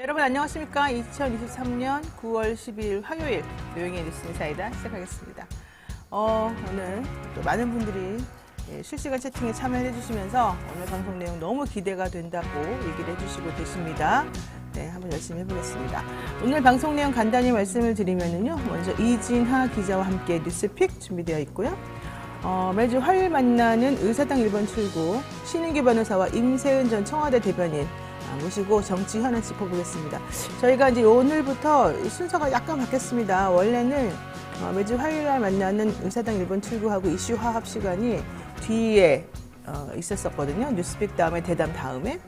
여러분 안녕하십니까? 2023년 9월 12일 화요일 노영의 뉴스 인사이다 시작하겠습니다. 오늘 또 많은 분들이 실시간 채팅에 참여해 주시면서 오늘 방송 내용 너무 기대가 된다고 얘기를 해주시고 계십니다. 네, 한번 열심히 해보겠습니다. 오늘 방송 내용 간단히 말씀을 드리면요. 먼저 이진하 기자와 함께 뉴스픽 준비되어 있고요. 매주 화요일 만나는 의사당 1번 출구 신인규 변호사와 임세은 전 청와대 대변인 모시고 정치 현안 짚어보겠습니다. 저희가 이제 오늘부터 순서가 약간 바뀌었습니다. 원래는 매주 화요일 날 만나는 의사당 1번 출구하고 이슈 화합 시간이 뒤에 있었었거든요. 뉴스픽 다음에 대담 다음에.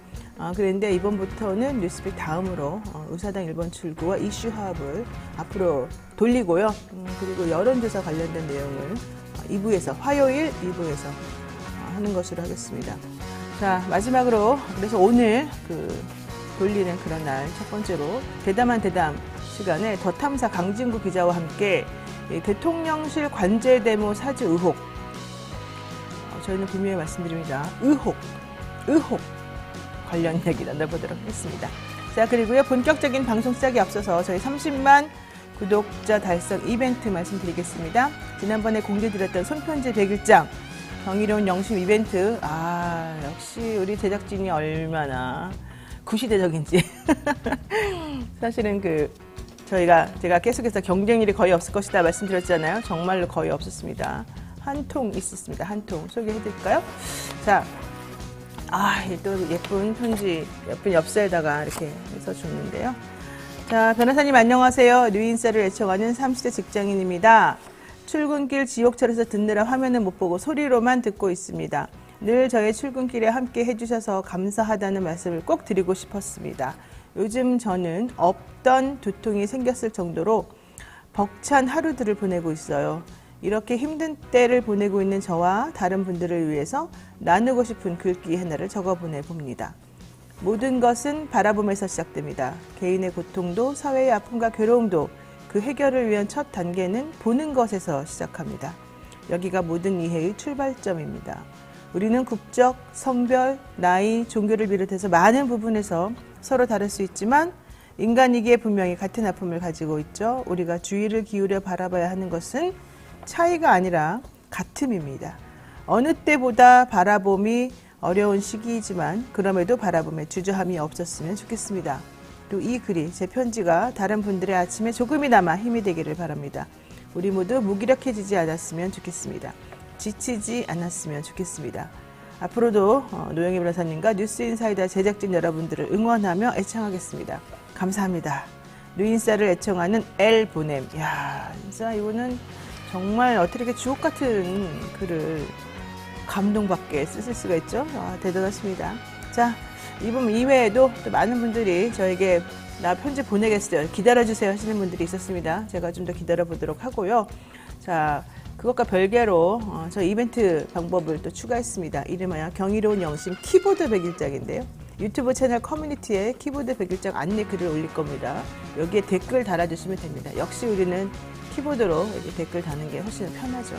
그런데 이번부터는 뉴스픽 다음으로 의사당 1번 출구와 이슈 화합을 앞으로 돌리고요. 그리고 여론조사 관련된 내용을 2부에서 화요일 2부에서 하는 것으로 하겠습니다. 자, 마지막으로 그래서 오늘 돌리는 그런 날 첫 번째로 대담한 대담 시간에 더 탐사 강진구 기자와 함께 대통령실 관제 데모 사주 의혹 저희는 분명히 말씀드립니다. 의혹 관련 얘기 나눠보도록 하겠습니다. 자, 그리고요 본격적인 방송 시작에 앞서서 저희 30만 구독자 달성 이벤트 말씀드리겠습니다. 지난번에 공개드렸던 손편지 100일장 경이로운 영심 이벤트. 역시 우리 제작진이 얼마나 구시대적인지. 사실은 제가 계속해서 경쟁률이 거의 없을 것이다 말씀드렸잖아요. 정말로 거의 없었습니다. 한 통 있었습니다. 한 통 소개해드릴까요? 자, 또 예쁜 편지, 예쁜 엽서에다가 이렇게 해서 줬는데요. 자, 변호사님 안녕하세요. 뉴인사를 애청하는 30대 직장인입니다. 출근길 지옥철에서 듣느라 화면은 못 보고 소리로만 듣고 있습니다. 늘 저의 출근길에 함께 해주셔서 감사하다는 말씀을 꼭 드리고 싶었습니다. 요즘 저는 없던 두통이 생겼을 정도로 벅찬 하루들을 보내고 있어요. 이렇게 힘든 때를 보내고 있는 저와 다른 분들을 위해서 나누고 싶은 글귀 하나를 적어보내 봅니다. 모든 것은 바라봄에서 시작됩니다. 개인의 고통도 사회의 아픔과 괴로움도 그 해결을 위한 첫 단계는 보는 것에서 시작합니다. 여기가 모든 이해의 출발점입니다. 우리는 국적, 성별, 나이, 종교를 비롯해서 많은 부분에서 서로 다를 수 있지만 인간이기에 분명히 같은 아픔을 가지고 있죠. 우리가 주의를 기울여 바라봐야 하는 것은 차이가 아니라 같음입니다. 어느 때보다 바라봄이 어려운 시기이지만 그럼에도 바라봄에 주저함이 없었으면 좋겠습니다. 또 이 글이 제 편지가 다른 분들의 아침에 조금이나마 힘이 되기를 바랍니다. 우리 모두 무기력해지지 않았으면 좋겠습니다. 지치지 않았으면 좋겠습니다. 앞으로도 노영희 변호사님과 뉴스인사이다 제작진 여러분들을 응원하며 애청하겠습니다. 감사합니다. 뉴인사를 애청하는 L 보냄. 이야, 진짜 이거는 정말 어떻게 이렇게 주옥 같은 글을 감동받게 쓰실 수가 있죠? 대단하십니다. 자, 이분 이외에도 또 많은 분들이 저에게 나 편지 보내겠어요. 기다려주세요 하시는 분들이 있었습니다. 제가 좀 더 기다려보도록 하고요. 자, 그것과 별개로 저희 이벤트 방법을 또 추가했습니다. 이름하여 경이로운 영심 키보드 100일장인데요. 유튜브 채널 커뮤니티에 키보드 100일장 안내 글을 올릴 겁니다. 여기에 댓글 달아주시면 됩니다. 역시 우리는 키보드로 이렇게 댓글 다는 게 훨씬 편하죠.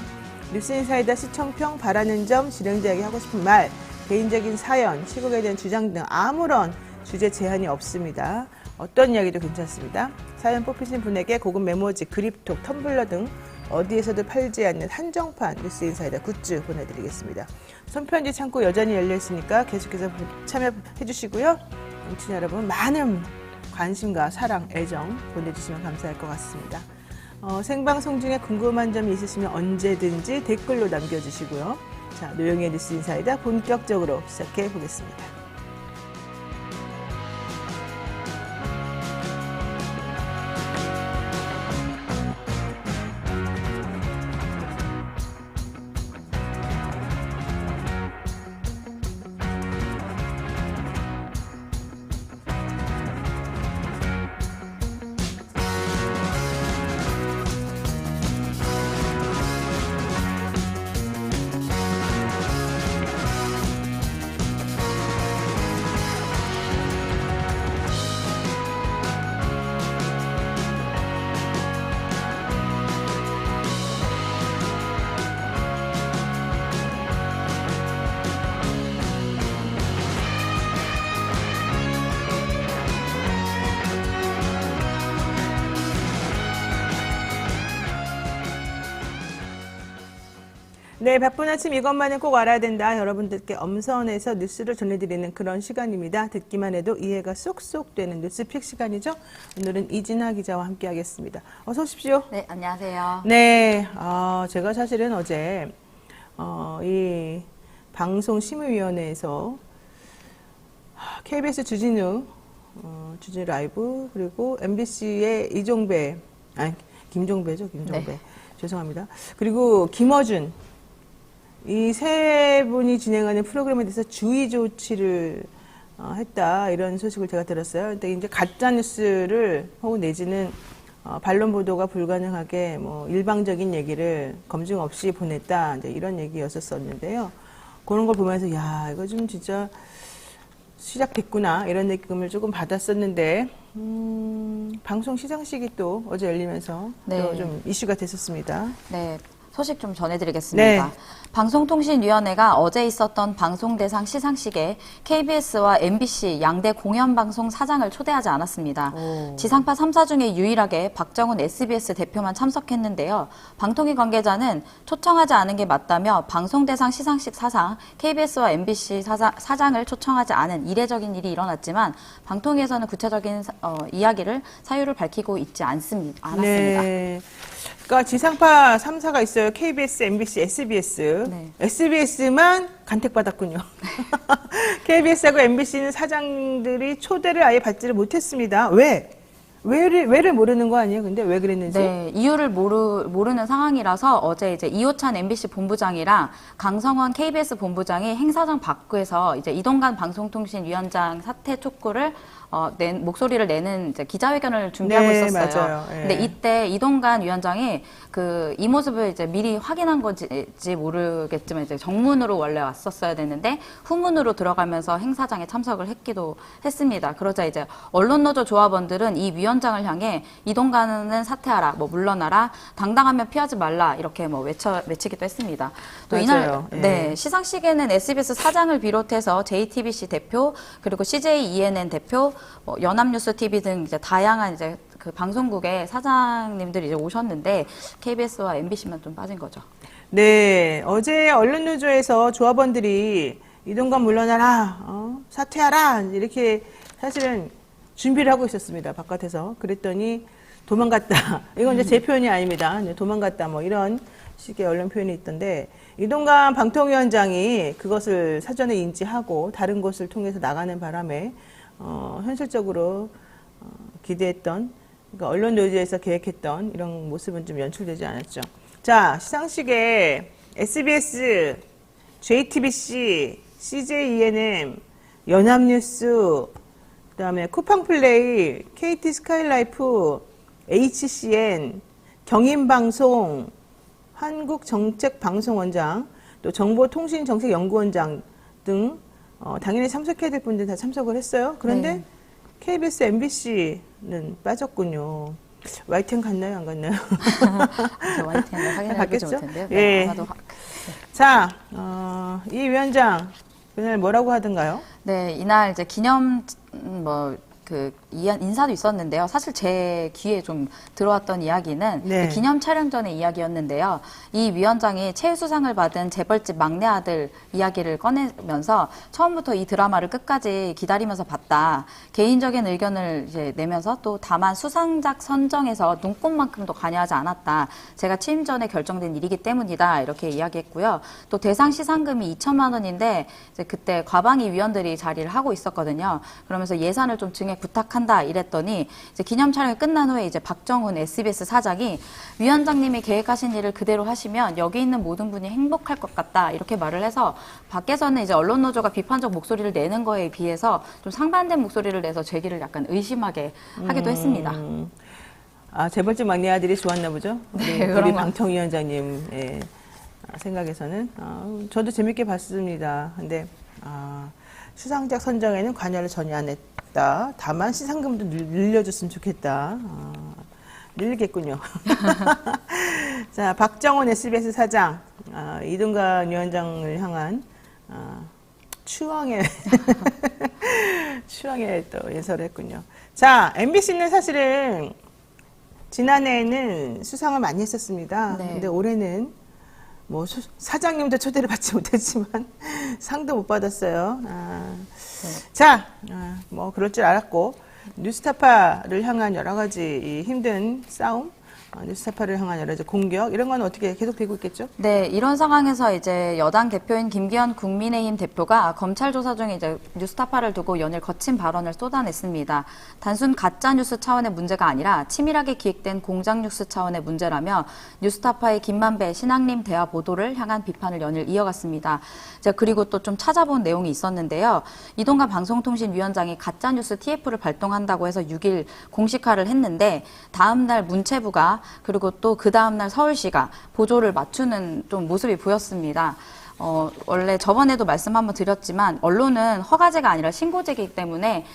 뉴스인사이다 시청평, 바라는 점, 진행자에게 하고 싶은 말, 개인적인 사연, 시국에 대한 주장 등 아무런 주제 제한이 없습니다. 어떤 이야기도 괜찮습니다. 사연 뽑히신 분에게 고급 메모지, 그립톡, 텀블러 등 어디에서도 팔지 않는 한정판 뉴스인사이다 굿즈 보내드리겠습니다. 손편지 창구 여전히 열려있으니까 계속해서 참여해 주시고요. 청취자 여러분 많은 관심과 사랑, 애정 보내주시면 감사할 것 같습니다. 생방송 중에 궁금한 점이 있으시면 언제든지 댓글로 남겨주시고요. 자, 노영의 뉴스인사이다 본격적으로 시작해 보겠습니다. 네, 바쁜 아침 이것만은 꼭 알아야 된다. 여러분들께 엄선해서 뉴스를 전해드리는 그런 시간입니다. 듣기만 해도 이해가 쏙쏙 되는 뉴스픽 시간이죠. 오늘은 이진아 기자와 함께하겠습니다. 어서 오십시오. 네, 안녕하세요. 네, 제가 사실은 어제 이 방송심의위원회에서 KBS 주진우 라이브 그리고 MBC의 김종배죠, 김종배. 네. 죄송합니다. 그리고 김어준 이 세 분이 진행하는 프로그램에 대해서 주의 조치를 했다 이런 소식을 제가 들었어요. 근데 이제 가짜 뉴스를 혹은 내지는 반론 보도가 불가능하게 뭐 일방적인 얘기를 검증 없이 보냈다 이제 이런 얘기였었는데요. 그런 걸 보면서 야 이거 좀 진짜 시작됐구나 이런 느낌을 조금 받았었는데 방송 시상식이 또 어제 열리면서 네. 또 좀 이슈가 됐었습니다. 네, 소식 좀 전해드리겠습니다. 네. 방송통신위원회가 어제 있었던 방송대상 시상식에 KBS와 MBC 양대 공영방송 사장을 초대하지 않았습니다. 오. 지상파 3사 중에 유일하게 박정훈 SBS 대표만 참석했는데요. 방통위 관계자는 초청하지 않은 게 맞다며 방송대상 시상식 사상 KBS와 MBC 사장을 초청하지 않은 이례적인 일이 일어났지만 방통위에서는 구체적인 이야기를 사유를 밝히고 있지 않았습니다. 네. 그러니까 지상파 3사가 있어요. KBS, MBC, SBS. 네. SBS만 간택받았군요. KBS하고 MBC는 사장들이 초대를 아예 받지를 못했습니다. 왜를 모르는 거 아니에요? 근데 왜 그랬는지? 네, 이유를 모르는 상황이라서 어제 이제 이호찬 MBC 본부장이랑 강성원 KBS 본부장이 행사장 밖에서 이제 이동관 방송통신위원장 사퇴 촉구를 목소리를 내는 이제 기자회견을 준비하고 네, 있었어요. 맞아요. 예. 근데 이때 이동관 위원장이 이 모습을 이제 미리 확인한 건지 모르겠지만 이제 정문으로 원래 왔었어야 되는데 후문으로 들어가면서 행사장에 참석을 했기도 했습니다. 그러자 이제 언론노조 조합원들은 이 위원장을 향해 이동관은 사퇴하라, 뭐 물러나라, 당당하면 피하지 말라 이렇게 뭐 외치기도 했습니다. 또 맞아요. 이날 예. 네, 시상식에는 SBS 사장을 비롯해서 JTBC 대표 그리고 CJ ENN 대표 연합뉴스 TV 등 이제 다양한 이제 그 방송국의 사장님들이 이제 오셨는데 KBS와 MBC만 좀 빠진 거죠. 네. 어제 언론노조에서 조합원들이 이동관 물러나라, 사퇴하라, 이렇게 사실은 준비를 하고 있었습니다. 바깥에서. 그랬더니 도망갔다. 이건 이제 제 표현이 아닙니다. 도망갔다. 뭐 이런 식의 언론 표현이 있던데 이동관 방통위원장이 그것을 사전에 인지하고 다른 곳을 통해서 나가는 바람에 현실적으로 기대했던 그러니까 언론 노조에서 계획했던 이런 모습은 좀 연출되지 않았죠. 자, 시상식에 SBS, JTBC, CJ ENM, 연합뉴스, 그다음에 쿠팡플레이, KT 스카이라이프, HCN, 경인방송, 한국정책방송원장, 또 정보통신정책연구원장 등 당연히 참석해야 될 분들 다 참석을 했어요. 그런데 네. KBS, MBC는 빠졌군요. YTN 갔나요? 안 갔나요? YTN을 확인해보지 못했는데요. 네, 예. 아마도 자, 이 위원장 그날 뭐라고 하던가요? 네, 이날 이제 기념 인사도 있었는데요. 사실 제 귀에 좀 들어왔던 이야기는 네. 그 기념 촬영 전의 이야기였는데요. 이 위원장이 최우수상을 받은 재벌집 막내 아들 이야기를 꺼내면서 처음부터 이 드라마를 끝까지 기다리면서 봤다. 개인적인 의견을 이제 내면서 또 다만 수상작 선정에서 눈꼽만큼도 관여하지 않았다. 제가 취임 전에 결정된 일이기 때문이다. 이렇게 이야기했고요. 또 대상 시상금이 2천만 원인데 이제 그때 과방위 위원들이 자리를 하고 있었거든요. 그러면서 예산을 좀 증액 부탁한다 이랬더니 이제 기념 촬영이 끝난 후에 이제 박정훈 SBS 사장이 위원장님이 계획하신 일을 그대로 하시면 여기 있는 모든 분이 행복할 것 같다 이렇게 말을 해서 밖에서는 이제 언론 노조가 비판적 목소리를 내는 거에 비해서 좀 상반된 목소리를 내서 제기를 약간 의심하게 하기도 했습니다. 재벌집 막내 아들이 좋았나 보죠? 네, 우리 그런 방통위원장님 생각에서는 저도 재밌게 봤습니다. 근데 수상작 선정에는 관여를 전혀 안 했다. 다만 시상금도 늘려줬으면 좋겠다. 늘리겠군요. 자, 박정훈 SBS 사장, 이동관 위원장을 향한 추앙의 또 예설을 했군요. 자, MBC는 사실은 지난해에는 수상을 많이 했었습니다. 네. 근데 올해는 뭐 사장님도 초대를 받지 못했지만 상도 못 받았어요. 자, 뭐 그럴 줄 알았고 뉴스타파를 향한 여러 가지 이 힘든 싸움, 뉴스타파를 향한 여러 가지 공격 이런 건 어떻게 계속되고 있겠죠? 네, 이런 상황에서 이제 여당 대표인 김기현 국민의힘 대표가 검찰 조사 중에 이제 뉴스타파를 두고 연일 거친 발언을 쏟아냈습니다. 단순 가짜 뉴스 차원의 문제가 아니라 치밀하게 기획된 공작 뉴스 차원의 문제라며 뉴스타파의 김만배 신앙림 대화 보도를 향한 비판을 연일 이어갔습니다. 제가 그리고 또 좀 찾아본 내용이 있었는데요. 이동관 방송통신위원장이 가짜 뉴스 TF를 발동한다고 해서 6일 공식화를 했는데 다음 날 문체부가 그리고 또 그 다음날 서울시가 보조를 맞추는 좀 모습이 보였습니다. 원래 저번에도 말씀 한번 드렸지만 언론은 허가제가 아니라 신고제이기 때문에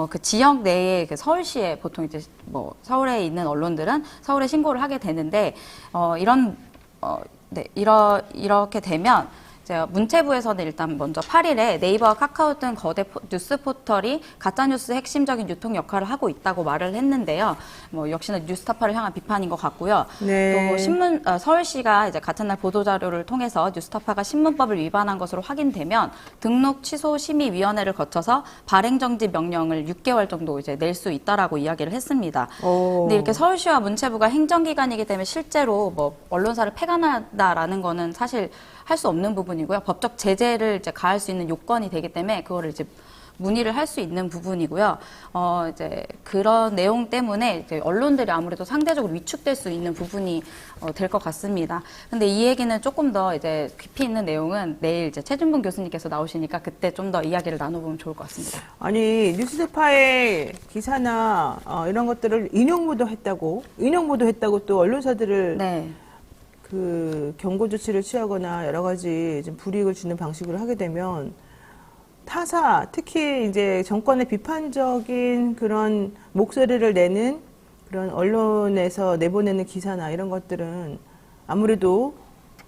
그 지역 내에 그 서울시에 보통 이제 뭐 서울에 있는 언론들은 서울에 신고를 하게 되는데 이렇게 되면 제가 문체부에서는 일단 먼저 8일에 네이버와 카카오 등 거대 뉴스 포털이 가짜뉴스 핵심적인 유통 역할을 하고 있다고 말을 했는데요. 뭐 역시나 뉴스타파를 향한 비판인 것 같고요. 네. 또 서울시가 이제 같은 날 보도자료를 통해서 뉴스타파가 신문법을 위반한 것으로 확인되면 등록 취소 심의위원회를 거쳐서 발행정지 명령을 6개월 정도 이제 낼 수 있다라고 이야기를 했습니다. 근데 이렇게 서울시와 문체부가 행정기관이기 때문에 실제로 뭐 언론사를 폐간한다라는 거는 사실 할 수 없는 부분이고요. 법적 제재를 이제 가할 수 있는 요건이 되기 때문에 그거를 이제 문의를 할 수 있는 부분이고요. 이제 그런 내용 때문에 이제 언론들이 아무래도 상대적으로 위축될 수 있는 부분이 될 것 같습니다. 근데 이 얘기는 조금 더 이제 깊이 있는 내용은 내일 이제 최준봉 교수님께서 나오시니까 그때 좀 더 이야기를 나눠보면 좋을 것 같습니다. 아니 뉴스타파의 기사나 이런 것들을 인용보도 했다고 또 언론사들을 네. 그 경고 조치를 취하거나 여러 가지 좀 불이익을 주는 방식으로 하게 되면 타사, 특히 이제 정권의 비판적인 그런 목소리를 내는 그런 언론에서 내보내는 기사나 이런 것들은 아무래도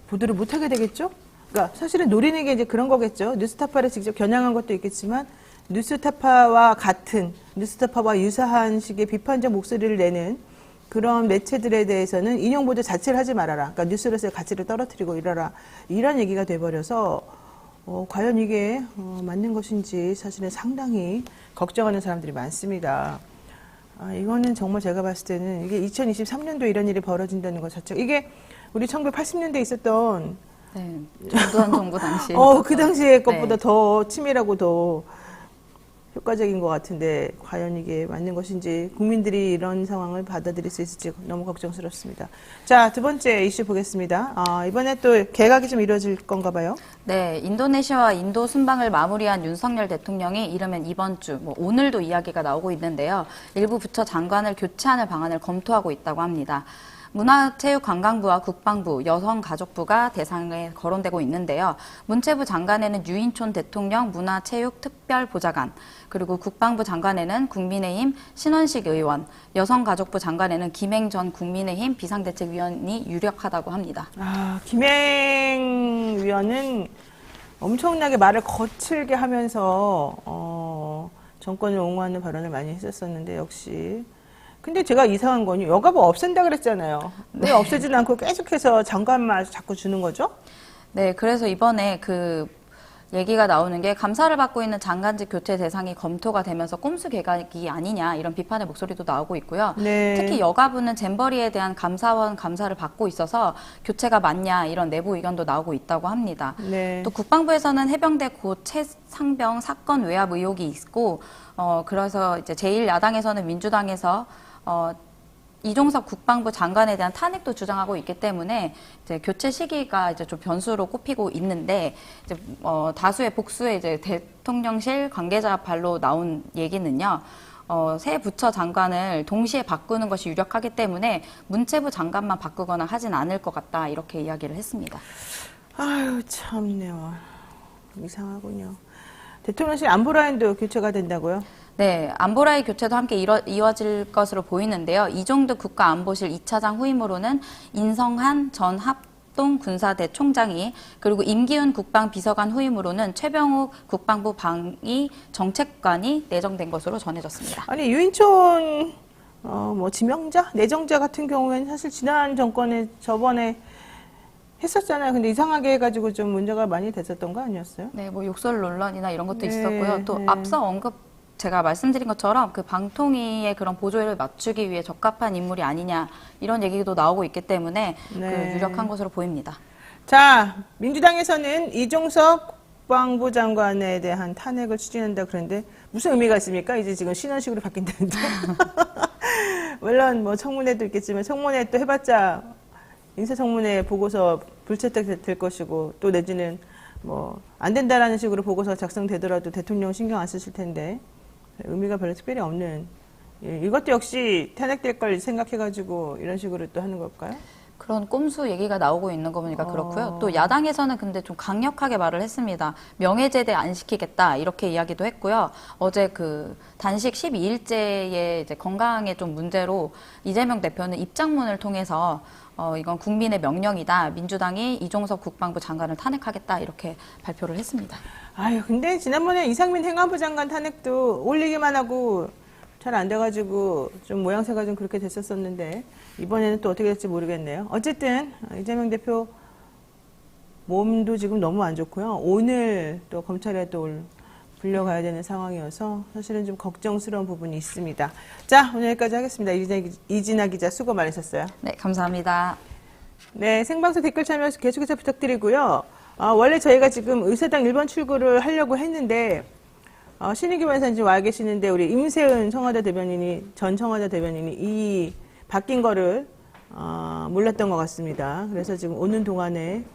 보도를 못하게 되겠죠? 그러니까 사실은 노리는 게 이제 그런 거겠죠. 뉴스타파를 직접 겨냥한 것도 있겠지만 뉴스타파와 같은, 뉴스타파와 유사한 식의 비판적 목소리를 내는 그런 매체들에 대해서는 인용 보도 자체를 하지 말아라. 그러니까 뉴스로서의 가치를 떨어뜨리고 이러라. 이런 얘기가 돼버려서 과연 이게 맞는 것인지 사실은 상당히 걱정하는 사람들이 많습니다. 이거는 정말 제가 봤을 때는 이게 2023년도 이런 일이 벌어진다는 것 자체가 이게 우리 1980년대에 있었던 네. 전두환 정부 당시. 그 당시의 것보다 네. 더 치밀하고 더 효과적인 것 같은데 과연 이게 맞는 것인지 국민들이 이런 상황을 받아들일 수 있을지 너무 걱정스럽습니다. 자, 두 번째 이슈 보겠습니다. 이번에 또 개각이 좀 이루어질 건가 봐요. 네, 인도네시아와 인도 순방을 마무리한 윤석열 대통령이 이르면 이번 주, 오늘도 이야기가 나오고 있는데요. 일부 부처 장관을 교체하는 방안을 검토하고 있다고 합니다. 문화체육관광부와 국방부, 여성가족부가 대상에 거론되고 있는데요. 문체부 장관에는 유인촌 대통령 문화체육특별보좌관, 그리고 국방부 장관에는 국민의힘 신원식 의원, 여성가족부 장관에는 김행 전 국민의힘 비상대책위원이 유력하다고 합니다. 김행 위원은 엄청나게 말을 거칠게 하면서 정권을 옹호하는 발언을 많이 했었었는데 역시 근데 제가 이상한 건 여가부 없앤다 그랬잖아요. 왜 없애지는 않고 계속해서 장관만 자꾸 주는 거죠? 네, 그래서 이번에 그 얘기가 나오는 게 감사를 받고 있는 장관직 교체 대상이 검토가 되면서 꼼수 개각이 아니냐 이런 비판의 목소리도 나오고 있고요. 네. 특히 여가부는 잼버리에 대한 감사원 감사를 받고 있어서 교체가 맞냐 이런 내부 의견도 나오고 있다고 합니다. 네. 또 국방부에서는 해병대 고 최상병 사건 외압 의혹이 있고 그래서 이제 제1야당에서는 민주당에서 이종석 국방부 장관에 대한 탄핵도 주장하고 있기 때문에 이제 교체 시기가 이제 좀 변수로 꼽히고 있는데 이제 다수의 복수의 이제 대통령실 관계자 발로 나온 얘기는요. 새 부처 장관을 동시에 바꾸는 것이 유력하기 때문에 문체부 장관만 바꾸거나 하진 않을 것 같다 이렇게 이야기를 했습니다. 아유 참네요. 이상하군요. 대통령실 안보라인도 교체가 된다고요? 네, 안보라의 교체도 함께 이어질 것으로 보이는데요. 이종득 국가안보실 2차장 후임으로는 인성한 전 합동군사대 총장이 그리고 임기훈 국방비서관 후임으로는 최병욱 국방부 방위 정책관이 내정된 것으로 전해졌습니다. 아니 유인촌 지명자, 내정자 같은 경우에는 사실 지난 정권에 저번에 했었잖아요. 근데 이상하게 해가지고 좀 문제가 많이 됐었던 거 아니었어요? 네, 뭐 욕설 논란이나 이런 것도 네, 있었고요. 또 네. 앞서 제가 말씀드린 것처럼 그 방통위의 그런 보조를 맞추기 위해 적합한 인물이 아니냐 이런 얘기도 나오고 있기 때문에 네. 그 유력한 것으로 보입니다. 자, 민주당에서는 이종석 국방부 장관에 대한 탄핵을 추진한다 그러는데 무슨 의미가 있습니까? 이제 지금 신원식으로 바뀐다는데. 물론 뭐 청문회도 있겠지만 청문회 또 해봤자 인사청문회 보고서 불채택 될 것이고 또 내지는 뭐 안 된다라는 식으로 보고서 작성되더라도 대통령 신경 안 쓰실 텐데 의미가 별로 특별히 없는 이것도 역시 탄핵될 걸 생각해가지고 이런 식으로 또 하는 걸까요? 그런 꼼수 얘기가 나오고 있는 거 보니까 그렇고요. 또 야당에서는 근데 좀 강력하게 말을 했습니다. 명예제대 안 시키겠다 이렇게 이야기도 했고요. 어제 그 단식 12일째의 이제 건강에 좀 문제로 이재명 대표는 입장문을 통해서 이건 국민의 명령이다. 민주당이 이종석 국방부 장관을 탄핵하겠다 이렇게 발표를 했습니다. 아유, 근데 지난번에 이상민 행안부 장관 탄핵도 올리기만 하고 잘 안 돼가지고 좀 모양새가 좀 그렇게 됐었었는데 이번에는 또 어떻게 될지 모르겠네요. 어쨌든 이재명 대표 몸도 지금 너무 안 좋고요. 오늘 또 검찰에 또 불려가야 되는 상황이어서 사실은 좀 걱정스러운 부분이 있습니다. 자, 오늘 여기까지 하겠습니다. 이진아 기자 수고 많으셨어요. 네, 감사합니다. 네, 생방송 댓글 참여 계속해서 부탁드리고요. 원래 저희가 지금 의사당 1번 출구를 하려고 했는데 신인규 변호사님 지금 와 계시는데 우리 임세은 전 청와대 대변인이 이 바뀐 거를 몰랐던 것 같습니다. 그래서 지금 오는 동안에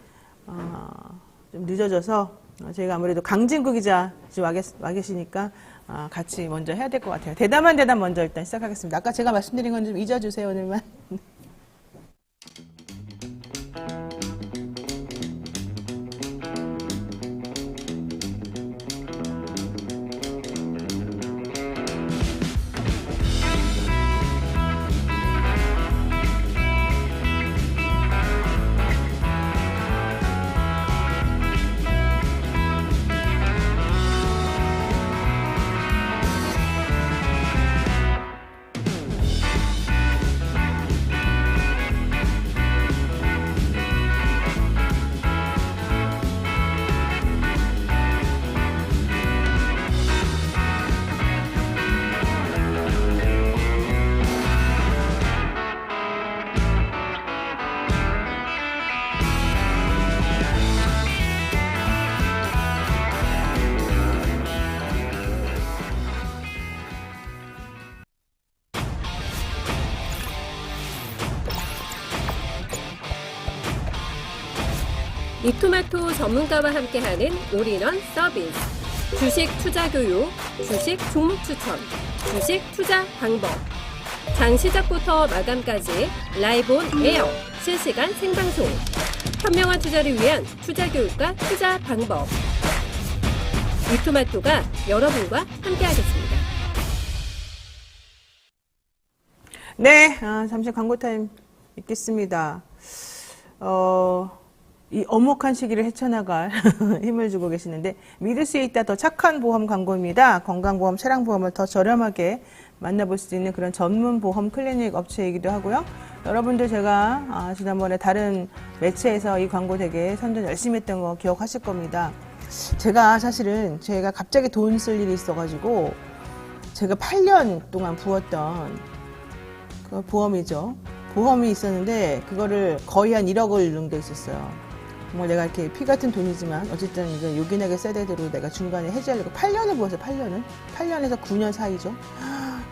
좀 늦어져서 저희가 아무래도 강진구 기자 지금 와 계시니까 같이 먼저 해야 될 것 같아요. 대담한 대담 먼저 일단 시작하겠습니다. 아까 제가 말씀드린 건 좀 잊어주세요, 오늘만. 이토마토 전문가와 함께하는 올인원 서비스. 주식 투자 교육, 주식 종목 추천, 주식 투자 방법. 장 시작부터 마감까지 라이브 온 에어, 실시간 생방송. 현명한 투자를 위한 투자 교육과 투자 방법. 이토마토가 여러분과 함께하겠습니다. 네, 잠시 광고 타임 있겠습니다. 이 엄혹한 시기를 헤쳐나갈 힘을 주고 계시는데 믿을 수 있다 더 착한 보험 광고입니다. 건강보험, 차량보험을 더 저렴하게 만나볼 수 있는 그런 전문 보험 클리닉 업체이기도 하고요. 여러분들 제가 지난번에 다른 매체에서 이 광고 되게 선전 열심히 했던 거 기억하실 겁니다. 제가 사실은 제가 갑자기 돈 쓸 일이 있어가지고 제가 8년 동안 부었던 그 보험이죠. 보험이 있었는데 그거를 거의 한 1억을 넘게 있었어요. 정말 내가 이렇게 피 같은 돈이지만 어쨌든 이거 요긴하게 써야 되도록 내가 중간에 해지하려고 8년을 부었어요. 8년에서 9년 사이죠.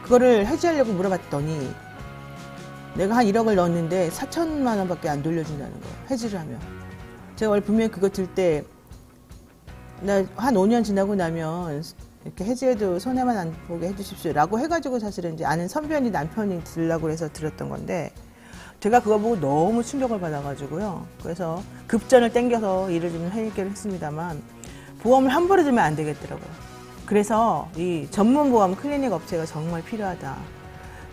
그거를 해지하려고 물어봤더니 내가 한 1억을 넣었는데 4천만 원밖에 안 돌려준다는 거예요. 해지를 하면. 제가 원래 분명히 그거 들 때 나 한 5년 지나고 나면 이렇게 해지해도 손해만 안 보게 해주십시오 라고 해가지고 사실은 이제 아는 선배언니 남편이 들라고 해서 들었던 건데 제가 그거 보고 너무 충격을 받아가지고요. 그래서 급전을 땡겨서 일을 좀 해결을 했습니다만 보험을 함부로 들면 안 되겠더라고요. 그래서 이 전문보험 클리닉 업체가 정말 필요하다.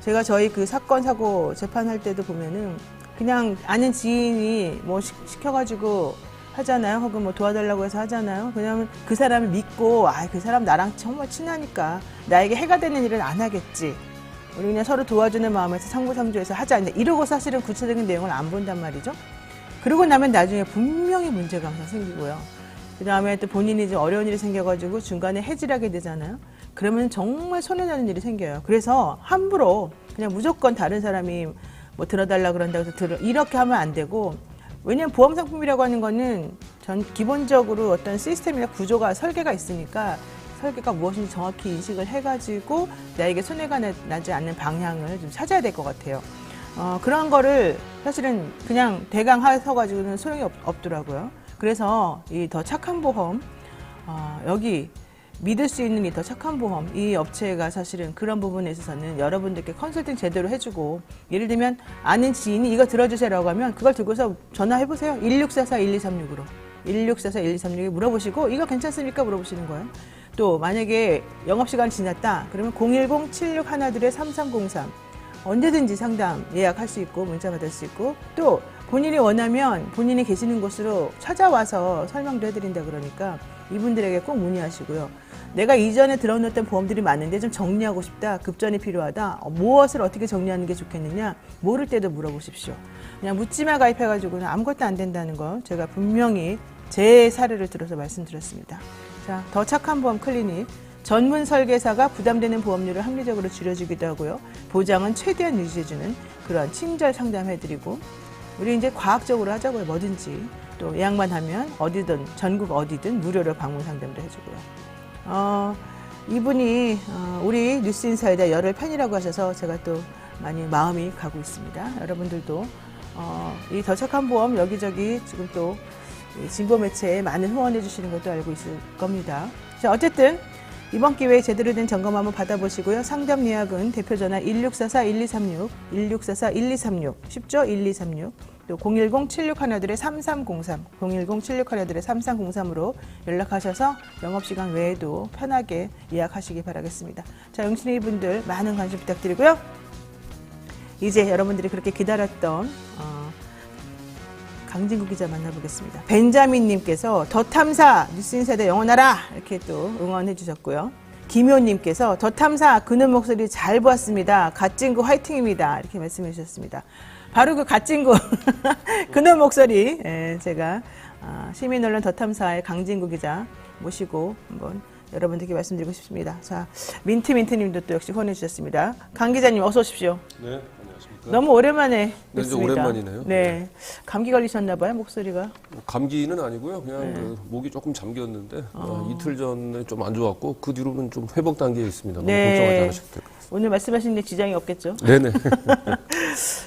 제가 저희 그 사건 사고 재판할 때도 보면은 그냥 아는 지인이 뭐 시켜가지고 하잖아요. 혹은 뭐 도와달라고 해서 하잖아요. 그냥 그 사람을 믿고 그 사람 나랑 정말 친하니까 나에게 해가 되는 일은 안 하겠지. 우리 그냥 서로 도와주는 마음에서 상부상조해서 하자. 이러고 사실은 구체적인 내용을 안 본단 말이죠. 그러고 나면 나중에 분명히 문제가 항상 생기고요. 그 다음에 또 본인이 좀 어려운 일이 생겨가지고 중간에 해지하게 되잖아요. 그러면 정말 손해나는 일이 생겨요. 그래서 함부로 그냥 무조건 다른 사람이 뭐 들어달라 그런다고 해서 이렇게 하면 안 되고, 왜냐면 보험 상품이라고 하는 거는 기본적으로 어떤 시스템이나 구조가 설계가 있으니까 설계가 무엇인지 정확히 인식을 해가지고 나에게 손해가 나지 않는 방향을 좀 찾아야 될 것 같아요. 그런 거를 사실은 그냥 대강 하셔가지고는 소용이 없더라고요. 그래서 이 더 착한 보험, 여기 믿을 수 있는 이 더 착한 보험, 이 업체가 사실은 그런 부분에 있어서는 여러분들께 컨설팅 제대로 해주고, 예를 들면 아는 지인이 이거 들어주세요라고 하면 그걸 들고서 전화해보세요. 1644-1236으로. 1644-1236에 물어보시고 이거 괜찮습니까? 물어보시는 거예요. 또 만약에 영업시간 지났다 그러면 010-7612-3303 언제든지 상담 예약할 수 있고 문자 받을 수 있고, 또 본인이 원하면 본인이 계시는 곳으로 찾아와서 설명도 해드린다 그러니까 이분들에게 꼭 문의하시고요. 내가 이전에 들어놓았던 보험들이 많은데 좀 정리하고 싶다, 급전이 필요하다, 무엇을 어떻게 정리하는 게 좋겠느냐, 모를 때도 물어보십시오. 그냥 묻지마 가입해가지고는 아무것도 안 된다는 거 제가 분명히 제 사례를 들어서 말씀드렸습니다. 자, 더 착한 보험 클리닉, 전문 설계사가 부담되는 보험료를 합리적으로 줄여주기도 하고요. 보장은 최대한 유지해주는 그런 친절 상담해드리고, 우리 이제 과학적으로 하자고요. 뭐든지. 또 예약만 하면 어디든, 전국 어디든 무료로 방문 상담도 해주고요. 이분이 우리 뉴스인사이다 열혈 팬이라고 하셔서 제가 또 많이 마음이 가고 있습니다. 여러분들도 이 더 착한 보험 여기저기 지금 또 진보 매체에 많은 후원해 주시는 것도 알고 있을 겁니다. 자, 어쨌든 이번 기회에 제대로 된 점검 한번 받아보시고요. 상담 예약은 대표전화 1644-1236, 1644-1236, 쉽죠? 1236, 또 010-7612-3303, 010-7612-3303으로 연락하셔서 영업시간 외에도 편하게 예약하시기 바라겠습니다. 자, 영신이 분들 많은 관심 부탁드리고요. 이제 여러분들이 그렇게 기다렸던 강진구 기자 만나보겠습니다. 벤자민님께서 더 탐사 뉴스인사이다 영원하라 이렇게 또 응원해 주셨고요. 김효님께서 더 탐사 그는 목소리 잘 보았습니다. 갓진구 화이팅입니다. 이렇게 말씀해 주셨습니다. 바로 그 갓진구 그는 목소리, 제가 시민언론 더 탐사의 강진구 기자 모시고 한번 여러분들께 말씀드리고 싶습니다. 자, 민트님도 또 역시 후원해 주셨습니다. 강 기자님 어서 오십시오. 네, 안녕하십니까. 너무 오랜만에 뵙습니다. 네, 오랜만이네요. 네, 감기 걸리셨나 봐요, 목소리가. 감기는 아니고요. 그냥 그 목이 조금 잠겼는데 이틀 전에 좀 안 좋았고 그 뒤로는 좀 회복 단계에 있습니다. 너무 걱정하지 않으셔도 될 것 같습니다. 오늘 말씀하시는데 지장이 없겠죠? 네네.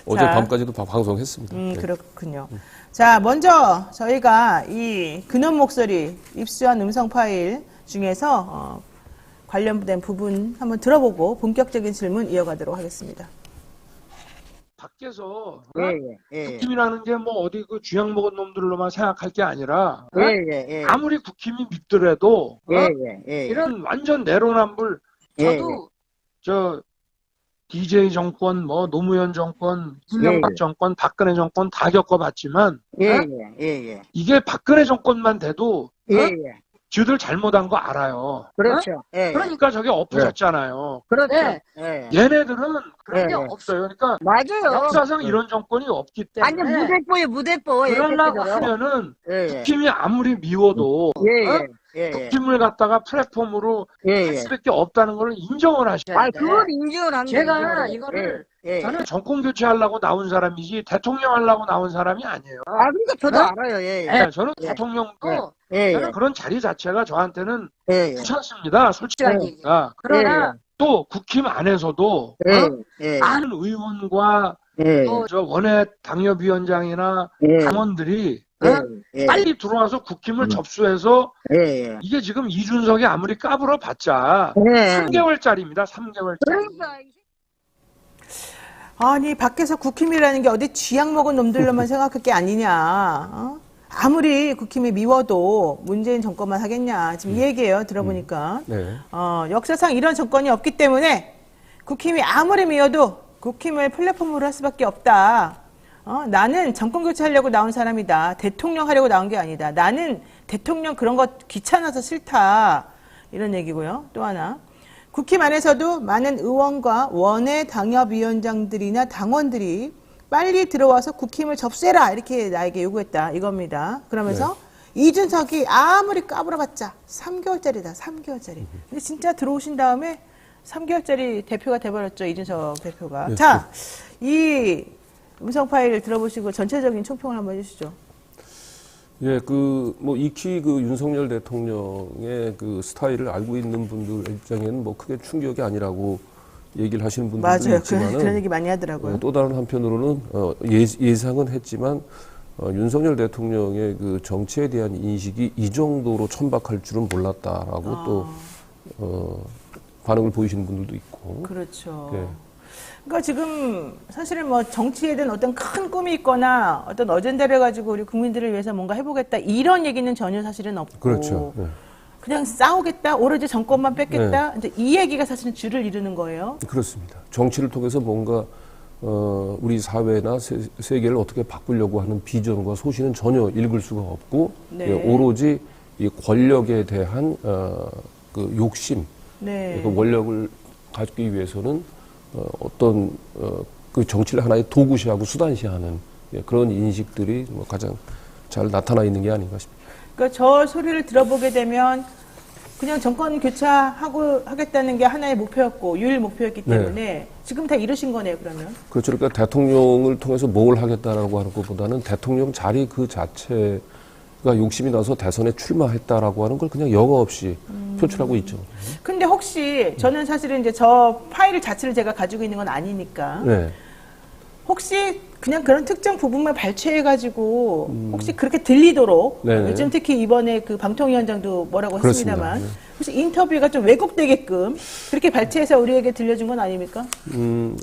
어제 밤까지도 방송했습니다. 네. 그렇군요. 자, 먼저 저희가 이 근원 목소리 입수한 음성 파일 중에서 관련된 부분 한번 들어보고 본격적인 질문 이어가도록 하겠습니다. 밖에서 예. 국힘이라는 게 뭐 어디 그 쥐약 먹은 놈들로만 생각할 게 아니라 예. 아무리 국힘이 믿더라도 예. 이런 완전 내로남불, 저도 저 DJ 정권, 뭐 노무현 정권, 이명박 정권, 박근혜 정권 다 겪어봤지만 예. 이게 박근혜 정권만 돼도 예. 쥐들 잘못한 거 알아요. 그렇죠. 예. 그러니까 저게 엎어졌잖아요. 그렇죠. 예. 얘네들은 그런 게 예. 없어요. 그러니까 맞아요. 역사상 이런 정권이 없기 때문에 완전 무대뽀예요. 그러려고 얘네들은. 하면은 예. 국힘이 아무리 미워도 예. 국힘을 갖다가 플랫폼으로 할 수밖에 없다는 걸 인정을 하시죠. 아, 그걸 인정을 한 제가 거죠. 이거를 예. 저는 정권 교체하려고 나온 사람이지 대통령 하려고 나온 사람이 아니에요. 아, 그러니까 저도 알아요. 예. 저는 예. 대통령도 예. 저는 그런 자리 자체가 저한테는 예. 괜찮습니다. 솔직한 예. 얘기가. 그러나 또 국힘 안에서도 예. 많은 의원과 예. 또 저 원외 당협위원장이나 예. 당원들이 예. 빨리 들어와서 국힘을 접수해서 예. 이게 지금 이준석이 아무리 까불어 봤자 예. 3개월짜리입니다. 3개월짜리. 그러니까 아니, 밖에서 국힘이라는 게 어디 쥐약 먹은 놈들로만 생각할 게 아니냐. 아무리 국힘이 미워도 문재인 정권만 하겠냐. 지금 이 얘기예요. 들어보니까. 네. 역사상 이런 정권이 없기 때문에 국힘이 아무리 미워도 국힘을 플랫폼으로 할 수밖에 없다. 나는 정권 교체하려고 나온 사람이다. 대통령 하려고 나온 게 아니다. 나는 대통령 그런 거 귀찮아서 싫다. 이런 얘기고요. 또 하나. 국힘 안에서도 많은 의원과 원외 당협위원장들이나 당원들이 빨리 들어와서 국힘을 접수해라 이렇게 나에게 요구했다 이겁니다. 그러면서 이준석이 아무리 까불어봤자 3개월짜리다 3개월짜리. 근데 진짜 들어오신 다음에 3개월짜리 대표가 돼버렸죠 이준석 대표가. 네, 자, 이 음성 파일을 들어보시고 전체적인 총평을 한번 해주시죠. 예, 뭐 익히 윤석열 대통령의 그 스타일을 알고 있는 분들 입장에는 뭐 크게 충격이 아니라고 얘기를 하시는 분들도 맞아요. 있지만은 그런 얘기 많이 하더라고요. 또 다른 한편으로는 예상은 했지만 윤석열 대통령의 그 정치에 대한 인식이 이 정도로 천박할 줄은 몰랐다라고 또 반응을 보이시는 분들도 있고. 그렇죠. 네. 그러니까 지금 사실은 뭐 정치에 대한 어떤 큰 꿈이 있거나 어떤 어젠다를 가지고 우리 국민들을 위해서 뭔가 해보겠다 이런 얘기는 전혀 사실은 없고. 그렇죠. 네. 그냥 싸우겠다, 오로지 정권만 뺏겠다. 이제 이 얘기가 사실은 줄을 이루는 거예요. 그렇습니다. 정치를 통해서 뭔가 우리 사회나 세계를 어떻게 바꾸려고 하는 비전과 소신은 전혀 읽을 수가 없고 네. 예, 오로지 이 권력에 대한 그 욕심, 네. 그 권력을 갖기 위해서는 어떤 그 정치를 하나의 도구시하고 수단시하는 예, 그런 인식들이 뭐 가장 잘 나타나 있는 게 아닌가 싶습니다. 그러니까 저 소리를 들어보게 되면 그냥 정권 교체하겠다는 게 하나의 목표였고 유일 목표였기 때문에 지금 다 이루신 거네요, 그러면. 그렇죠. 그러니까 대통령을 통해서 뭘 하겠다라고 하는 것보다는 대통령 자리 그 자체가 욕심이 나서 대선에 출마했다라고 하는 걸 그냥 여과 없이 표출하고 있죠. 근데 혹시 저는 사실은 이제 저 파일 자체를 제가 가지고 있는 건 아니니까 네. 혹시 그냥 그런 특정 부분만 발췌해가지고 혹시 그렇게 들리도록 네네. 요즘 특히 이번에 그 방통위원장도 뭐라고 그렇습니다. 했습니다만 네. 혹시 인터뷰가 좀 왜곡되게끔 그렇게 발췌해서 우리에게 들려준 건 아닙니까?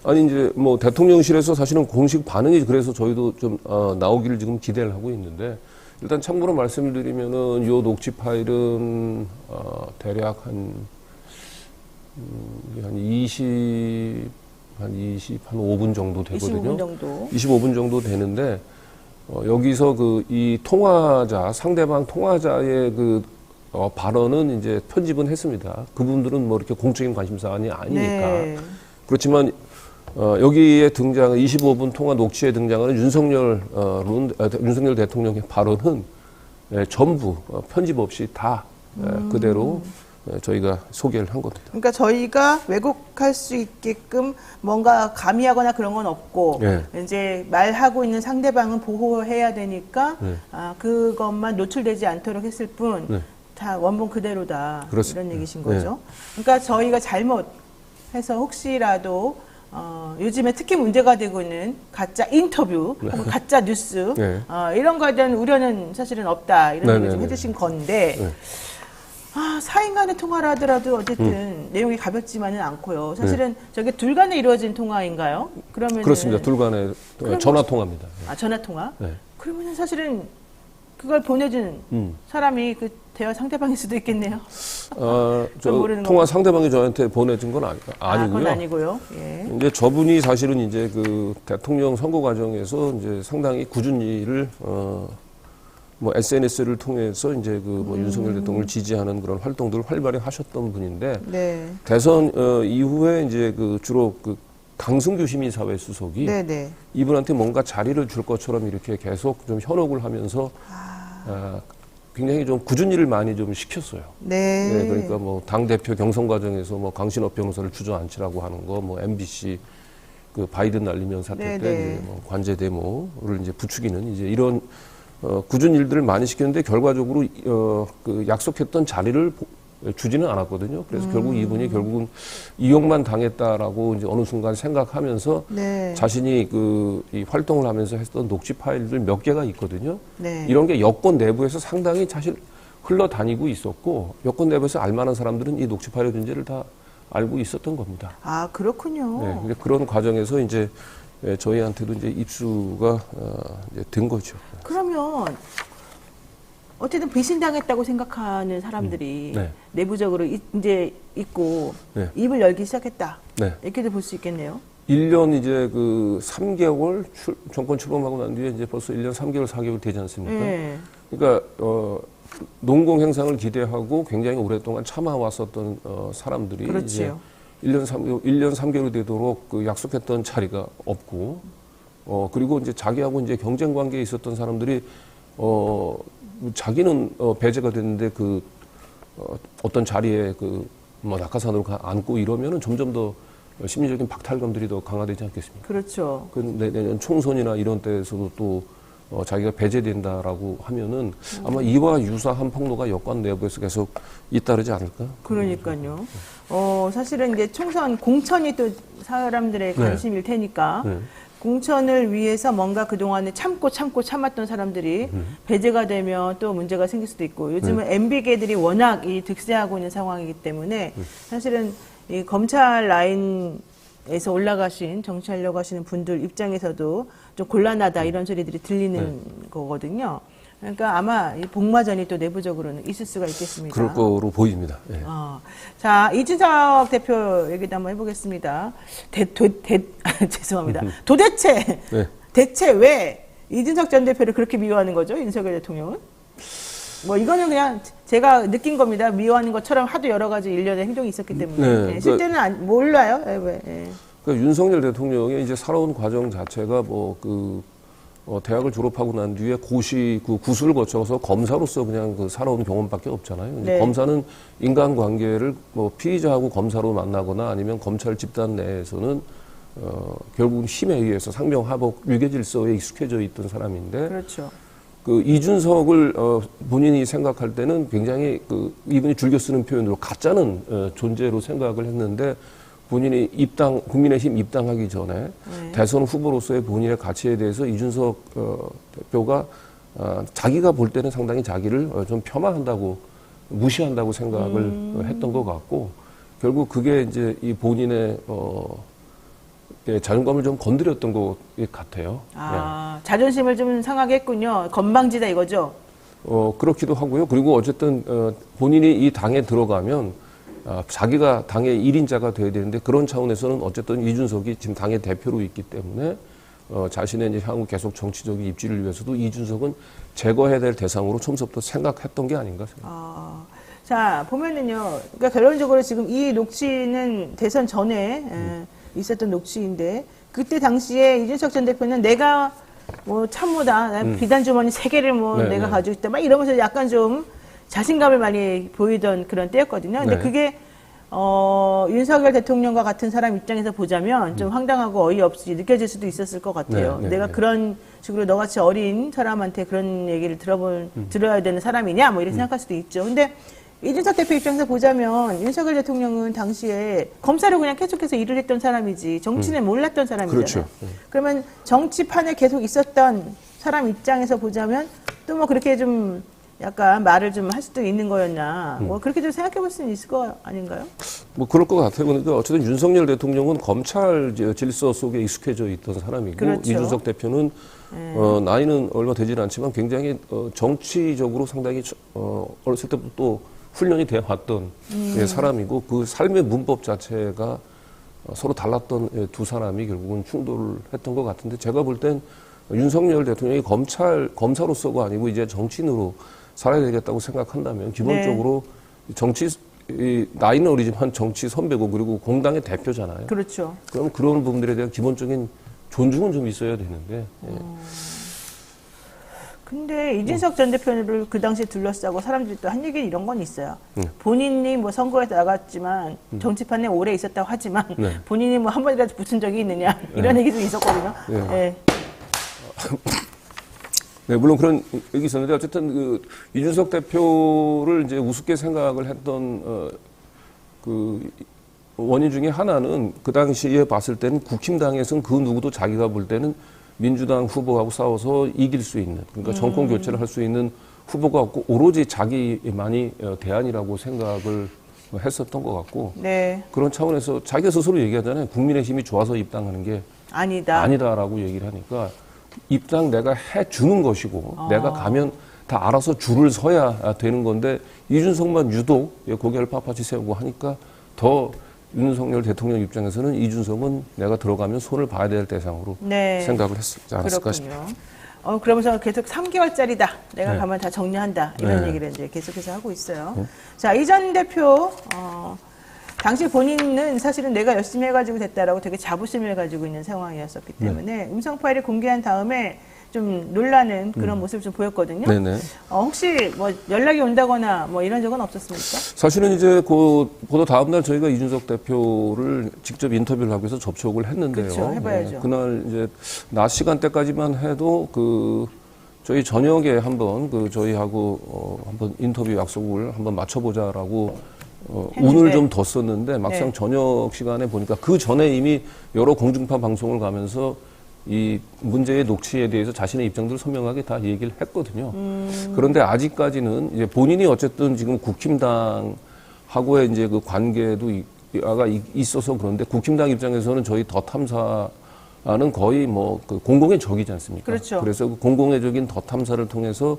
아니 이제 뭐 대통령실에서 사실은 공식 반응이 그래서 저희도 좀 나오기를 지금 기대를 하고 있는데 일단 참고로 말씀을 드리면은 요 녹취 파일은 대략 한 5분 정도 되거든요. 25분 정도. 25분 정도 되는데 여기서 이 통화자 상대방 통화자의 발언은 이제 편집은 했습니다. 그분들은 뭐 이렇게 공적인 관심사안이 아니니까. 네. 그렇지만 여기에 등장 25분 통화 녹취에 등장하는 윤석열 대통령의 발언은 전부 편집 없이 다 그대로 저희가 소개를 한 겁니다. 그러니까 저희가 왜곡할 수 있게끔 뭔가 가미하거나 그런 건 없고 네. 이제 말하고 있는 상대방은 보호해야 되니까 네. 그것만 노출되지 않도록 했을 뿐 네. 다 원본 그대로다. 그렇습니다. 이런 얘기신 거죠. 그러니까 저희가 잘못해서 혹시라도 요즘에 특히 문제가 되고 있는 가짜 인터뷰 혹은 가짜 뉴스 네. 이런 거에 대한 우려는 사실은 없다. 이런 얘기 좀 네네네. 해주신 건데 네. 사인 간의 통화를 하더라도 어쨌든 내용이 가볍지만은 않고요. 사실은 저게 둘 간에 이루어진 통화인가요? 그러면 그렇습니다. 둘 간의 전화 통화입니다. 전화 통화? 네. 그러면은 사실은 그걸 보내준 사람이 그 대화 상대방일 수도 있겠네요. 저 모르는 통화 거. 상대방이 저한테 보내준 건 아니고요. 그건 아니고요. 예. 이제 저분이 사실은 이제 대통령 선거 과정에서 이제 상당히 꾸준히 일을 뭐 SNS를 통해서 이제 뭐 윤석열 대통령을 지지하는 그런 활동들을 활발히 하셨던 분인데 네. 대선 이후에 이제 주로 강승규 시민사회 수석이 네네. 이분한테 뭔가 자리를 줄 것처럼 이렇게 계속 좀 현혹을 하면서 굉장히 좀 꾸준히 일을 많이 좀 시켰어요. 네. 네, 그러니까 뭐 당대표 경선 과정에서 뭐 강신업 변호사를 주저앉히라고 하는 거, 뭐 MBC 바이든 날리면 사태 때 네네. 이제 뭐 관제 데모를 이제 부추기는 이제 이런 꾸준 일들을 많이 시켰는데 결과적으로 약속했던 자리를 주지는 않았거든요. 그래서 결국 이분이 결국은 이용만 당했다라고 이제 어느 순간 생각하면서 네. 자신이 이 활동을 하면서 했던 녹취 파일들 몇 개가 있거든요. 네. 이런 게 여권 내부에서 상당히 사실 흘러다니고 있었고 여권 내부에서 알만한 사람들은 이 녹취 파일의 존재를 다 알고 있었던 겁니다. 그렇군요. 네, 근데 그런 과정에서 이제 저희한테도 이제 입수가 이제 된 거죠. 그러면 어쨌든 배신당했다고 생각하는 사람들이 네. 내부적으로 이제 있고 네. 입을 열기 시작했다. 네. 이렇게도 볼 수 있겠네요. 1년 이제 3개월 정권 출범하고 난 뒤에 이제 벌써 1년 3개월, 4개월 되지 않습니까? 네. 그러니까 농공 행상을 기대하고 굉장히 오랫동안 참아왔었던 사람들이 그렇지요. 이제 1년 3개월이 되도록 약속했던 자리가 없고 그리고 이제 자기하고 이제 경쟁 관계에 있었던 사람들이 자기는 배제가 됐는데 어떤 자리에 뭐 낙하산으로 앉고 이러면은 점점 더 심리적인 박탈감들이 더 강화되지 않겠습니까? 그렇죠. 내년 총선이나 이런 때에서도 또 자기가 배제된다라고 하면은 아마 이와 유사한 폭로가 여권 내부에서 계속 잇따르지 않을까? 그러니까요. 사실은 이제 총선 공천이 또 사람들의 관심일 테니까 공천을 위해서 뭔가 그동안에 참았던 사람들이 배제가 되면 또 문제가 생길 수도 있고 요즘은 MB계들이 워낙 득세하고 있는 상황이기 때문에 사실은 이 검찰 라인에서 올라가신 정치하려고 하시는 분들 입장에서도 좀 곤란하다 이런 소리들이 들리는 거거든요. 그러니까 아마 이 복마전이 또 내부적으로는 있을 수가 있겠습니다. 그럴 거로 보입니다. 예. 자, 이준석 대표 얘기도 한번 해보겠습니다. 죄송합니다. 도대체, 대체 왜 이준석 전 대표를 그렇게 미워하는 거죠? 윤석열 대통령은? 뭐 이거는 그냥 제가 느낀 겁니다. 미워하는 것처럼 하도 여러 가지 일련의 행동이 있었기 때문에. 실제는 몰라요. 왜. 그러니까 윤석열 대통령의 이제 살아온 과정 자체가 대학을 졸업하고 난 뒤에 구술을 거쳐서 검사로서 그냥 살아온 경험밖에 없잖아요. 이제 검사는 인간관계를 피의자하고 검사로 만나거나 아니면 검찰 집단 내에서는 결국은 힘에 의해서 상명하복 위계질서에 익숙해져 있던 사람인데. 그렇죠. 이준석을 본인이 생각할 때는 굉장히 이분이 즐겨 쓰는 표현으로 가짜는 존재로 생각을 했는데 본인이 국민의힘 입당하기 전에 대선 후보로서의 본인의 가치에 대해서 이준석 대표가 자기가 볼 때는 상당히 자기를 좀 폄하한다고 무시한다고 생각을 했던 것 같고 결국 그게 이제 이 본인의 자존감을 좀 건드렸던 것 같아요. 자존심을 좀 상하게 했군요. 건방지다 이거죠? 그렇기도 하고요. 그리고 어쨌든 본인이 이 당에 들어가면 자기가 당의 1인자가 돼야 되는데 그런 차원에서는 어쨌든 이준석이 지금 당의 대표로 있기 때문에 자신의 이제 향후 계속 정치적인 입지를 위해서도 이준석은 제거해야 될 대상으로 처음부터 생각했던 게 아닌가 생각합니다. 자, 보면은요. 그러니까 결론적으로 지금 이 녹취는 대선 전에 있었던 녹취인데 그때 당시에 이준석 전 대표는 내가 참모다. 비단 주머니 3개를 내가 가지고 있다. 막 이러면서 약간 좀 자신감을 많이 보이던 그런 때였거든요. 근데 그게 윤석열 대통령과 같은 사람 입장에서 보자면 좀 황당하고 어이없이 느껴질 수도 있었을 것 같아요. 내가 그런 식으로 너같이 어린 사람한테 그런 얘기를 들어야 되는 사람이냐 뭐 이렇게 생각할 수도 있죠. 근데 이준석 대표 입장에서 보자면 윤석열 대통령은 당시에 검사로 그냥 계속해서 일을 했던 사람이지 정치는 몰랐던 사람이잖아요. 그렇죠. 그러면 정치판에 계속 있었던 사람 입장에서 보자면 또 뭐 그렇게 좀 약간 말을 좀 할 수도 있는 거였나. 뭐 그렇게 좀 생각해 볼 수는 있을 거 아닌가요? 뭐 그럴 것 같아요. 그러니까 어쨌든 윤석열 대통령은 검찰 질서 속에 익숙해져 있던 사람이고 그렇죠. 이준석 대표는 나이는 얼마 되지는 않지만 굉장히 정치적으로 상당히 어렸을 때부터 또 훈련이 되어 왔던 사람이고 그 삶의 문법 자체가 서로 달랐던 두 사람이 결국은 충돌을 했던 것 같은데 제가 볼 땐 윤석열 대통령이 검사로서가 아니고 이제 정치인으로 살아야 되겠다고 생각한다면 기본적으로 나이는 어리지만 정치 선배고 그리고 공당의 대표잖아요. 그렇죠. 그럼 그런 부분들에 대한 기본적인 존중은 좀 있어야 되는데. 근데 이준석 전 대표를 그 당시에 둘러싸고 사람들이 또 한 얘기 이런 건 있어요. 본인이 뭐 선거에 나갔지만 정치판에 오래 있었다고 하지만 본인이 뭐 한 번이라도 붙은 적이 있느냐 이런 얘기도 있었거든요. 네, 물론 그런 얘기 있었는데 어쨌든 이준석 대표를 이제 우습게 생각을 했던 원인 중에 하나는 그 당시에 봤을 때는 국힘당에서는 그 누구도 자기가 볼 때는 민주당 후보하고 싸워서 이길 수 있는 그러니까 정권 교체를 할 수 있는 후보가 없고 오로지 자기만이 대안이라고 생각을 했었던 것 같고 그런 차원에서 자기가 스스로 얘기하잖아요. 국민의힘이 좋아서 입당하는 게 아니다라고 얘기를 하니까 입당 내가 해주는 것이고 내가 가면 다 알아서 줄을 서야 되는 건데 이준석만 유독 고개를 빳빳이 세우고 하니까 더 윤석열 대통령 입장에서는 이준석은 내가 들어가면 손을 봐야 될 대상으로 생각을 했지 않았을까 싶습니다. 그러면서 계속 3개월짜리다. 내가 가면 다 정리한다. 이런 얘기를 이제 계속해서 하고 있어요. 자, 이 전 대표, 당시 본인은 사실은 내가 열심히 해가지고 됐다라고 되게 자부심을 가지고 있는 상황이었었기 때문에 음성 파일을 공개한 다음에 좀 놀라는 그런 모습을 좀 보였거든요. 네네. 혹시 뭐 연락이 온다거나 뭐 이런 적은 없었습니까? 사실은 이제 그 보도 다음 날 저희가 이준석 대표를 직접 인터뷰를 하기 위해서 접촉을 했는데요. 그렇죠. 해봐야죠. 그날 이제 낮 시간대까지만 해도 저희 저녁에 한번 저희하고 한번 인터뷰 약속을 한번 맞춰보자라고 운을 좀 뒀었는데 막상 네. 저녁 시간에 보니까 그 전에 이미 여러 공중파 방송을 가면서 이 문제의 녹취에 대해서 자신의 입장들을 선명하게 다 얘기를 했거든요. 그런데 아직까지는 이제 본인이 어쨌든 지금 국힘당하고의 이제 그 관계도 있어서 그런데 국힘당 입장에서는 저희 더 탐사는 거의 뭐 그 공공의 적이지 않습니까? 그렇죠. 그래서 그 공공의 적인 더 탐사를 통해서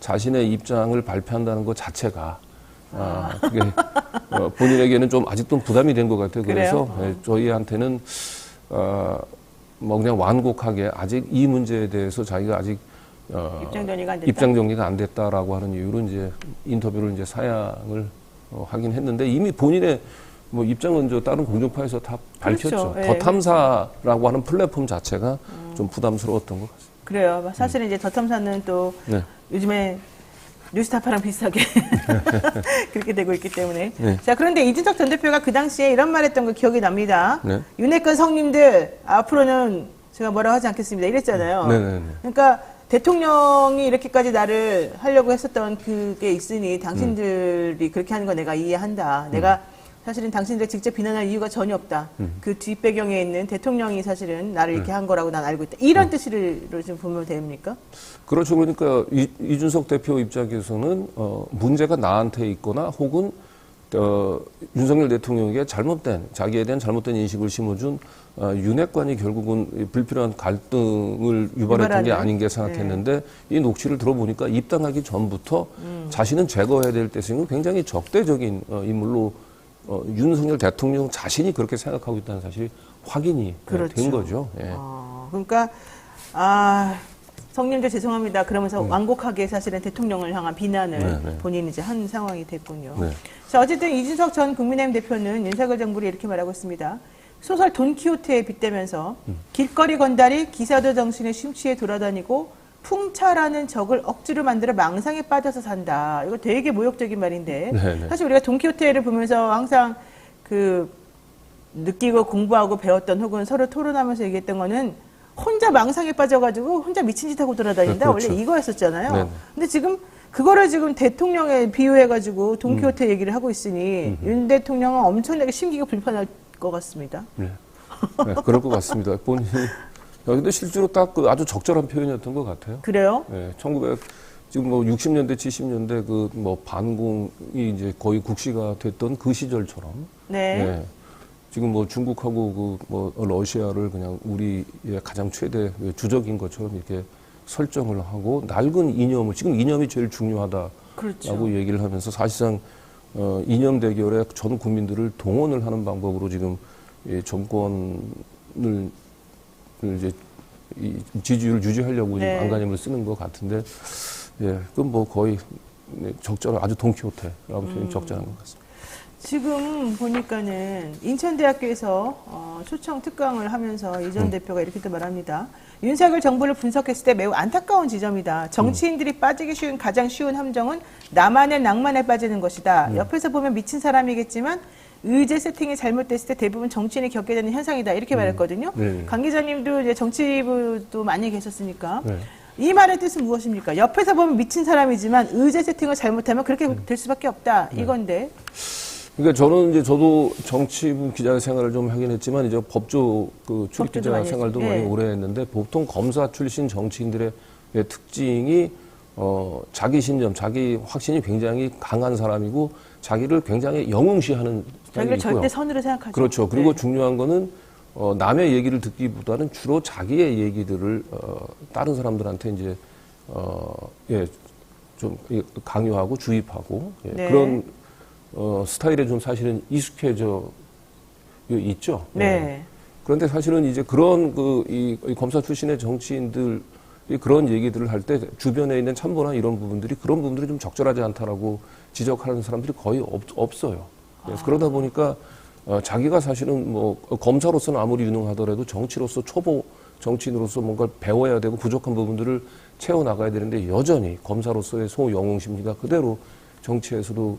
자신의 입장을 발표한다는 것 자체가 그게 본인에게는 좀 아직도 부담이 된 것 같아요. 그래서 그래요? 저희한테는 뭐 그냥 완곡하게 아직 이 문제에 대해서 자기가 아직 입장 정리가 안 됐다라고 하는 이유로 이제 인터뷰를 이제 사양을 하긴 했는데 이미 본인의 뭐 입장은 다른 공중파에서 다 밝혔죠. 그렇죠. 네. 더 탐사라고 하는 플랫폼 자체가 좀 부담스러웠던 것 같습니다. 그래요. 사실은 이제 더 탐사는 또 네. 요즘에 뉴스타파랑 비슷하게 그렇게 되고 있기 때문에. 네. 자, 그런데 이준석 전 대표가 그 당시에 이런 말 했던 거 기억이 납니다. 네. 윤핵관 성님들, 앞으로는 제가 뭐라고 하지 않겠습니다. 이랬잖아요. 네네네. 그러니까 대통령이 이렇게까지 나를 하려고 했었던 그게 있으니 당신들이 그렇게 하는 거 내가 이해한다. 내가 사실은 당신들을 직접 비난할 이유가 전혀 없다. 그 뒷배경에 있는 대통령이 사실은 나를 이렇게 한 거라고 난 알고 있다. 이런 뜻으로 좀 보면 됩니까? 그렇죠. 그러니까 이준석 대표 입장에서는 문제가 나한테 있거나 혹은 윤석열 대통령에게 자기에 대한 잘못된 인식을 심어준 윤핵관이 결국은 불필요한 갈등을 유발했던 게 아닌 게 생각했는데 이 녹취를 들어보니까 입당하기 전부터 자신은 제거해야 될 때는 굉장히 적대적인 인물로 윤석열 대통령 자신이 그렇게 생각하고 있다는 사실이 확인이 그렇죠. 된 거죠. 예. 그러니까 성님들 죄송합니다. 그러면서 완곡하게 사실은 대통령을 향한 비난을 본인이 이제 한 상황이 됐군요. 네. 자, 어쨌든 이준석 전 국민의힘 대표는 윤석열 정부를 이렇게 말하고 있습니다. 소설 돈키호테에 빗대면서 길거리 건달이 기사도 정신에 심취해 돌아다니고 풍차라는 적을 억지로 만들어 망상에 빠져서 산다. 이거 되게 모욕적인 말인데 네네. 사실 우리가 돈키호테를 보면서 항상 느끼고 공부하고 배웠던 혹은 서로 토론하면서 얘기했던 거는 혼자 망상에 빠져가지고 혼자 미친 짓 하고 돌아다닌다. 그렇죠. 원래 이거였었잖아요. 네네. 근데 지금 그거를 지금 대통령에 비유해가지고 돈키호테 얘기를 하고 있으니 윤 대통령은 엄청나게 심기가 불편할 것 같습니다. 네. 네, 그럴 것 같습니다. 본인이. 근데 실제로 딱 아주 적절한 표현이었던 것 같아요. 그래요? 네, 지금 뭐 60년대, 70년대 반공이 이제 거의 국시가 됐던 그 시절처럼. 네. 네. 지금 뭐 중국하고 러시아를 그냥 우리의 가장 최대 주적인 것처럼 이렇게 설정을 하고 낡은 이념을, 지금 이념이 제일 중요하다라고 그렇죠. 얘기를 하면서 사실상 이념 대결에 전 국민들을 동원을 하는 방법으로 지금 정권을 이제 지지율을 유지하려고 네. 지금 안간힘을 쓰는 것 같은데, 그건 뭐 거의 아주 돈키호테라고 표현이 적절한 것 같습니다. 지금 보니까는 인천대학교에서 초청 특강을 하면서 이 전 대표가 이렇게 또 말합니다. 윤석열 정부를 분석했을 때 매우 안타까운 지점이다. 정치인들이 빠지기 쉬운 가장 쉬운 함정은 나만의 낭만에 빠지는 것이다. 옆에서 보면 미친 사람이겠지만 의제 세팅이 잘못됐을 때 대부분 정치인이 겪게 되는 현상이다. 이렇게 말했거든요. 네. 강 기자님도 이제 정치부도 많이 계셨으니까 네. 이 말의 뜻은 무엇입니까? 옆에서 보면 미친 사람이지만 의제 세팅을 잘못하면 그렇게 될 수밖에 없다. 이건데. 그러니까 저도 정치부 기자 생활을 좀 하긴 했지만 이제 법조 출입 기자 생활도 많이 오래 했는데 보통 검사 출신 정치인들의 특징이 자기 신념, 자기 확신이 굉장히 강한 사람이고 자기를 굉장히 영웅시하는 자기를 스타일이 있고요. 절대 선으로 생각하죠. 그렇죠. 그리고 네. 중요한 거는 남의 얘기를 듣기보다는 주로 자기의 얘기들을 다른 사람들한테 이제 좀 강요하고 주입하고 네. 그런 스타일에 좀 사실은 익숙해져 있죠. 네. 그런데 사실은 이제 그런 이 검사 출신의 정치인들이 그런 얘기들을 할 때 주변에 있는 참모나 이런 부분들이 그런 부분들이 좀 적절하지 않다라고 지적하는 사람들이 거의 없어요. 그러다 보니까 자기가 사실은 뭐 검사로서는 아무리 유능하더라도 정치로서 초보 정치인으로서 뭔가 배워야 되고 부족한 부분들을 채워 나가야 되는데 여전히 검사로서의 소영웅 심리가 그대로 정치에서도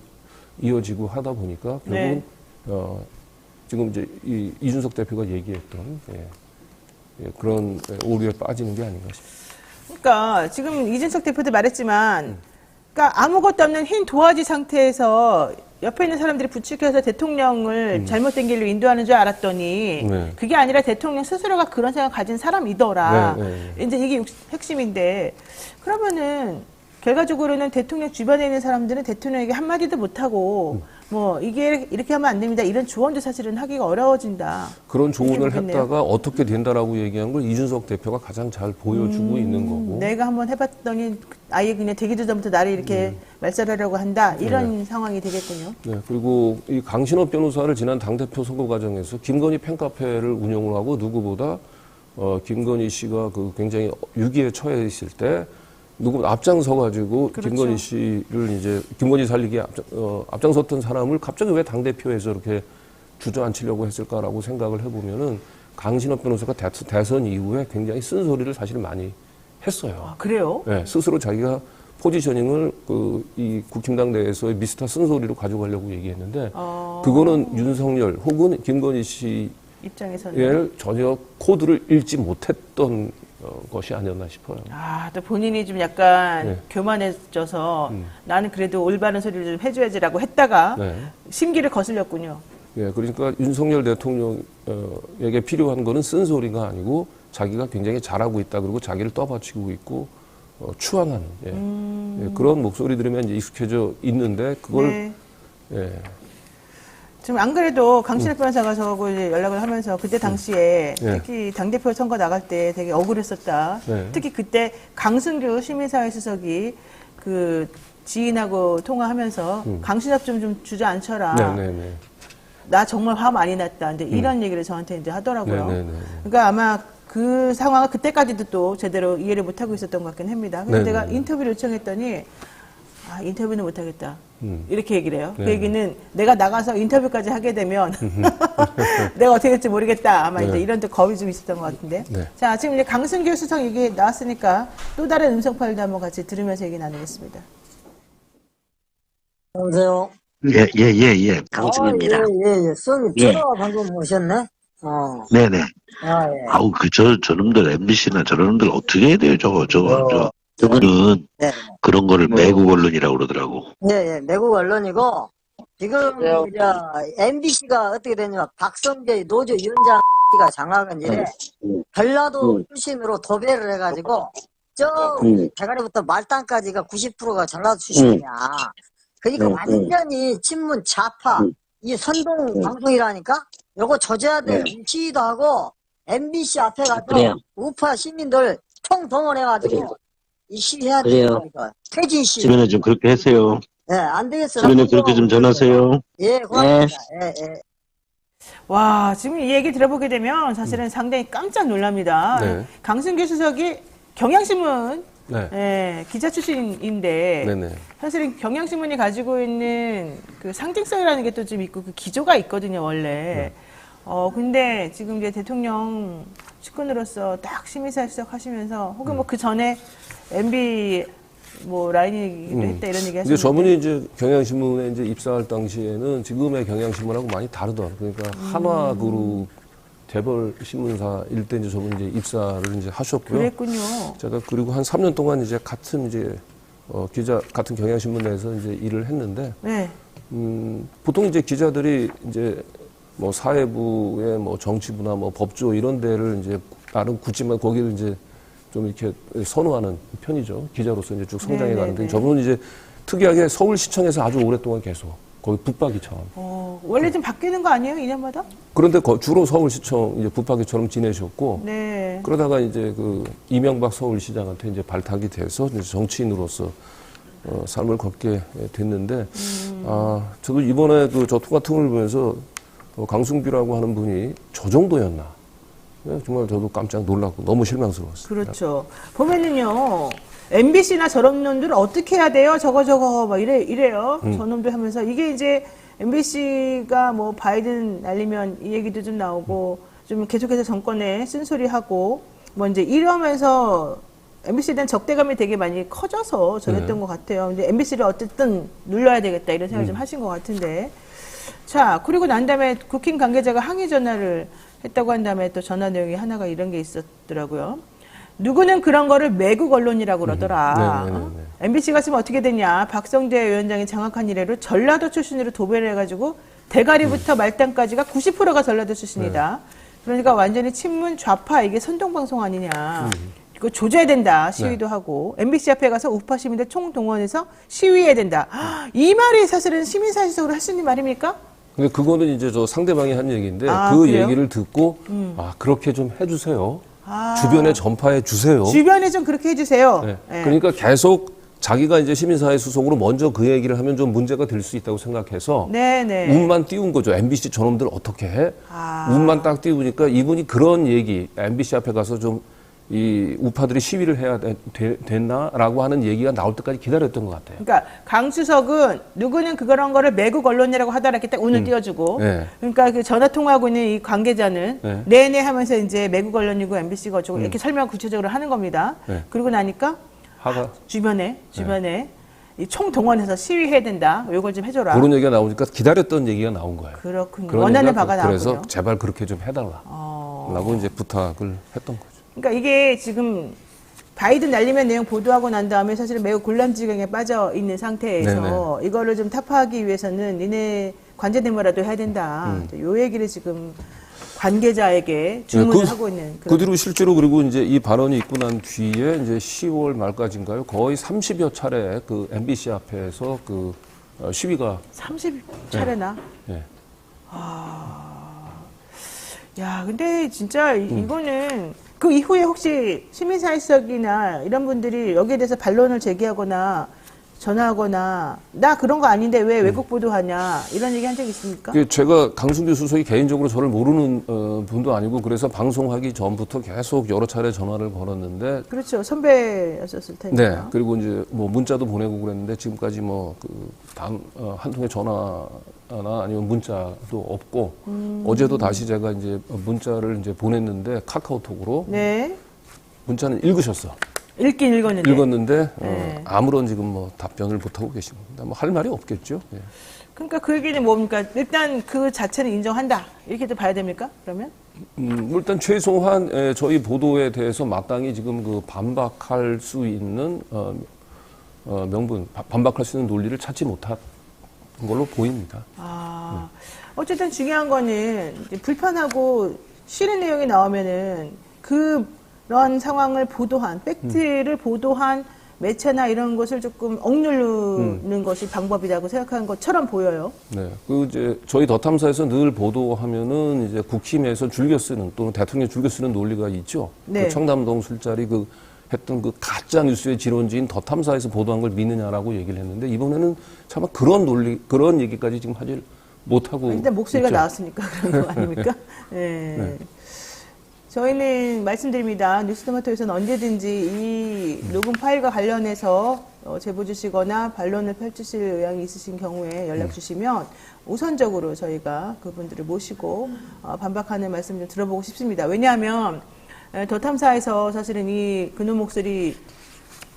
이어지고 하다 보니까 결국은 네. 지금 이제 이준석 대표가 얘기했던 그런 오류에 빠지는 게 아닌가 싶습니다. 그러니까 지금 이준석 대표도 말했지만, 그러니까 아무것도 없는 흰 도화지 상태에서 옆에 있는 사람들이 부추겨서 대통령을 잘못된 길로 인도하는 줄 알았더니 네. 그게 아니라 대통령 스스로가 그런 생각 가진 사람이더라. 네. 이제 이게 핵심인데, 그러면은 결과적으로는 대통령 주변에 있는 사람들은 대통령에게 한마디도 못하고 뭐 이게 이렇게 하면 안 됩니다. 이런 조언도 사실은 하기가 어려워진다. 그런 조언을 이렇게 보겠네요. 했다가 어떻게 된다라고 얘기한 걸 이준석 대표가 가장 잘 보여주고 있는 거고. 내가 한번 해봤더니 아예 그냥 되기도 전부터 나를 이렇게 말살하려고 한다. 이런 상황이 되겠군요. 네, 그리고 이 강신업 변호사를 지난 당대표 선거 과정에서 김건희 팬카페를 운영을 하고 누구보다 김건희 씨가 그 굉장히 위기에 처해 있을 때 누구 앞장서 가지고 그렇죠. 김건희 씨를 이제 김건희 살리기에 앞장섰던 사람을 갑자기 왜 당대표에서 이렇게 주저앉히려고 했을까라고 생각을 해보면은 강신업 변호사가 대선 이후에 굉장히 쓴소리를 사실 많이 했어요. 아, 그래요? 네, 스스로 자기가 포지셔닝을 이 국힘당 내에서의 미스터 쓴소리로 가져가려고 얘기했는데 그거는 윤석열 혹은 김건희 씨의 입장에서는. 전혀 코드를 읽지 못했던 것이 아니었나 싶어요. 아, 또 본인이 좀 약간 네. 교만해져서 나는 그래도 올바른 소리를 좀 해줘야지라고 했다가 네. 심기를 거슬렸군요. 예, 그러니까 윤석열 대통령에게 필요한 거는 쓴소리가 아니고 자기가 굉장히 잘하고 있다 그리고 자기를 떠받치고 있고 추앙하는 그런 목소리 들으면 이제 익숙해져 있는데 그걸 네. 예, 지금 안 그래도 강신업 변호사가 저하고 이제 연락을 하면서 그때 당시에 네. 특히 당대표 선거 나갈 때 되게 억울했었다. 네. 특히 그때 강승규 시민사회 수석이 그 지인하고 통화하면서 강신업 좀 주저앉혀라. 네네네. 나 정말 화 많이 났다. 근데 이런 얘기를 저한테 이제 하더라고요. 네네네. 그러니까 아마 그 상황을 그때까지도 또 제대로 이해를 못하고 있었던 것 같긴 합니다. 근데 네네. 내가 인터뷰를 요청했더니 인터뷰는 못하겠다. 이렇게 얘기를 해요. 그 네. 얘기는 내가 나가서 인터뷰까지 하게 되면 내가 어떻게 될지 모르겠다. 아마 네. 이제 이런 데 겁이 좀 있었던 것 같은데. 네. 자, 지금 이제 강승규 수석 얘기 나왔으니까 또 다른 음성 파일도 한번 같이 들으면서 얘기 나누겠습니다. 여보세요. 예, 강승입니다. 예. 수업이 예. 들어와 방금 오셨네? 네네. 아, 예. 아우, 저놈들, MBC나 저놈들 어떻게 해야 돼요, 저거는 네. 그런 거를 매국 언론이라고 그러더라고. 예, 내국 언론이고, 지금, MBC가 어떻게 되냐면, 박성재 노조위원장가 장악은 이래, 전라도 출신으로 도배를 해가지고, 대가리부터 말단까지가 90%가 전라도 출신이야. 그러니까 완전히 친문 좌파, 이 선동 방송이라니까? 요거 조져야 돼. 시위도 하고, MBC 앞에 가서, 그래요. 우파 시민들 총 동원해가지고, 이 시위해야 돼요. 퇴진 시위. 주변에 좀 그렇게 하세요. 예, 안 되겠어. 주변에 그렇게 좀 전하세요. 예, 고맙습니다. 예. 와, 지금 이 얘기 들어보게 되면 사실은 상당히 깜짝 놀랍니다. 네. 강승규 수석이 경향신문 네. 기자 출신인데 네네. 사실은 경향신문이 가지고 있는 그 상징성이라는 게 또 좀 있고 그 기조가 있거든요, 원래. 근데 지금 이제 대통령 측근으로서 딱 시민사회 수석 하시면서 혹은 뭐 그 전에 MB 뭐 라인이기도 했다 이런 얘기 근데 하셨는데. 저분이 이제 경향신문에 이제 입사할 당시에는 지금의 경향신문하고 많이 다르더라고요. 그러니까 한화그룹 재벌 신문사 일때 이제 저분 이제 입사를 이제 하셨고요. 그랬군요. 제가 그리고 한 3년 동안 이제 같은 이제 기자 같은 경향신문 내에서 이제 일을 했는데 네. 보통 이제 기자들이 이제 뭐 사회부의 뭐 정치부나 뭐 법조 이런 데를 이제 나름 굳지만 거기를 이제 좀 이렇게 선호하는 편이죠. 기자로서 이제 쭉 성장해 가는데 저분은 이제 특이하게 서울시청에서 아주 오랫동안 계속 거기 붙박이처럼. 원래 좀 바뀌는 거 아니에요? 2년마다? 그런데 주로 서울시청 이제 붙박이처럼 지내셨고 네. 그러다가 이제 그 이명박 서울시장한테 이제 발탁이 돼서 이제 정치인으로서 삶을 걷게 됐는데 저도 이번에 그 저 통화통을 보면서 강승규라고 하는 분이 저 정도였나? 네, 정말 저도 깜짝 놀랐고 너무 실망스러웠어요. 그렇죠. 보면은요, MBC나 저런 놈들 어떻게 해야 돼요? 저거 막 이래요. 저놈들 하면서 이게 이제 MBC가 뭐 바이든 날리면 이 얘기도 좀 나오고 좀 계속해서 정권에 쓴소리하고 뭐 이제 이러면서 MBC에 대한 적대감이 되게 많이 커져서 저랬던 것 같아요. 근데 MBC를 어쨌든 눌러야 되겠다 이런 생각을 좀 하신 것 같은데. 자, 그리고 난 다음에 국힘 관계자가 항의 전화를 했다고 한 다음에 또 전화 내용이 하나가 이런 게 있었더라고요. 누구는 그런 거를 매국 언론이라고 그러더라. MBC가 지금 어떻게 됐냐. 박성재 위원장이 장악한 이래로 전라도 출신으로 도배를 해가지고 대가리부터 말단까지가 90%가 전라도 출신이다. 그러니까 완전히 친문 좌파 이게 선동방송 아니냐. 이거 조져야 된다. 시위도 하고. MBC 앞에 가서 우파 시민들 총동원해서 시위해야 된다. 이 말이 사실은 시민사회적으로 할 수 있는 말입니까? 근데 그거는 이제 저 상대방이 한 얘기인데 아, 그 그래요? 얘기를 듣고 아, 그렇게 좀 해주세요. 주변에 전파해 주세요. 주변에 좀 그렇게 해주세요. 네. 예. 그러니까 계속 자기가 이제 시민사회 수석으로 먼저 그 얘기를 하면 좀 문제가 될 수 있다고 생각해서 네네. 운만 띄운 거죠. MBC 저놈들 어떻게 해? 운만 딱 띄우니까 이분이 그런 얘기, MBC 앞에 가서 좀 이 우파들이 시위를 해야 됐나라고 하는 얘기가 나올 때까지 기다렸던 것 같아요. 그러니까 강수석은 누구는 그런 거를 매국 언론이라고 하더라 이렇게 딱 운을 띄워주고 네. 그러니까 그 전화 통화하고 있는 이 관계자는 네. 네네 하면서 이제 매국 언론이고 MBC가 어쩌고 이렇게 설명 구체적으로 하는 겁니다. 네. 그러고 나니까 하가 주변에 이 총동원해서 시위해야 된다. 이걸 좀 해줘라. 그런 얘기가 나오니까 기다렸던 얘기가 나온 거예요. 그렇군요. 그런 원하는 얘기가 바가 나왔군요. 그래서 제발 그렇게 좀 해달라라고 이제 부탁을 했던 거죠. 그러니까 이게 지금 바이든 날리면 내용 보도하고 난 다음에 사실은 매우 곤란지경에 빠져 있는 상태에서 이거를 좀 타파하기 위해서는 니네 관제대모라도 해야 된다. 요 얘기를 지금 관계자에게 주문을 하고 있는. 그 뒤로 실제로 그리고 이제 이 발언이 있고 난 뒤에 이제 10월 말까지인가요? 거의 30여 차례 그 MBC 앞에서 그 시위가 30차례나. 네. 야, 근데 진짜 이거는 그 이후에 혹시 시민사회적이나 이런 분들이 여기에 대해서 반론을 제기하거나 전화하거나 나 그런 거 아닌데 왜 외국 보도하냐 이런 얘기 한 적 있습니까? 제가 강승규 수석이 개인적으로 저를 모르는 분도 아니고 그래서 방송하기 전부터 계속 여러 차례 전화를 걸었는데 그렇죠. 선배였었을 테니까. 네. 그리고 이제 뭐 문자도 보내고 그랬는데 지금까지 뭐 그 한 통의 전화나 아니면 문자도 없고 어제도 다시 제가 이제 문자를 이제 보냈는데 카카오톡으로 네. 문자는 읽으셨어. 읽긴 읽었는데. 읽었는데 네. 아무런 지금 뭐 답변을 못 하고 계십니다. 뭐 할 말이 없겠죠. 예. 그러니까 그 얘기는 뭡니까? 일단 그 자체는 인정한다. 이렇게도 봐야 됩니까? 그러면? 일단 최소한 저희 보도에 대해서 마땅히 지금 그 반박할 수 있는 명분, 반박할 수 있는 논리를 찾지 못한 걸로 보입니다. 어쨌든 중요한 거는 이제 불편하고 싫은 내용이 나오면은 그런 상황을 보도한, 팩트를 보도한 매체나 이런 것을 조금 억누르는 것이 방법이라고 생각하는 것처럼 보여요. 네. 이제 저희 더 탐사에서 늘 보도하면은 이제 국힘에서 즐겨 쓰는 또는 대통령이 즐겨 쓰는 논리가 있죠. 네. 그 청담동 술자리 했던 그 가짜 뉴스의 지론지인 더 탐사에서 보도한 걸 믿느냐라고 얘기를 했는데 이번에는 차마 그런 논리, 그런 얘기까지 지금 하질 못하고. 일단 목소리가 있죠. 나왔으니까 그런 거 아닙니까? 네. 네. 저희는 말씀드립니다. 뉴스토마토에서는 언제든지 이 녹음 파일과 관련해서 제보 주시거나 반론을 펼치실 의향이 있으신 경우에 연락 주시면 우선적으로 저희가 그분들을 모시고 반박하는 말씀 좀 들어보고 싶습니다. 왜냐하면 더 탐사에서 사실은 이 그놈 목소리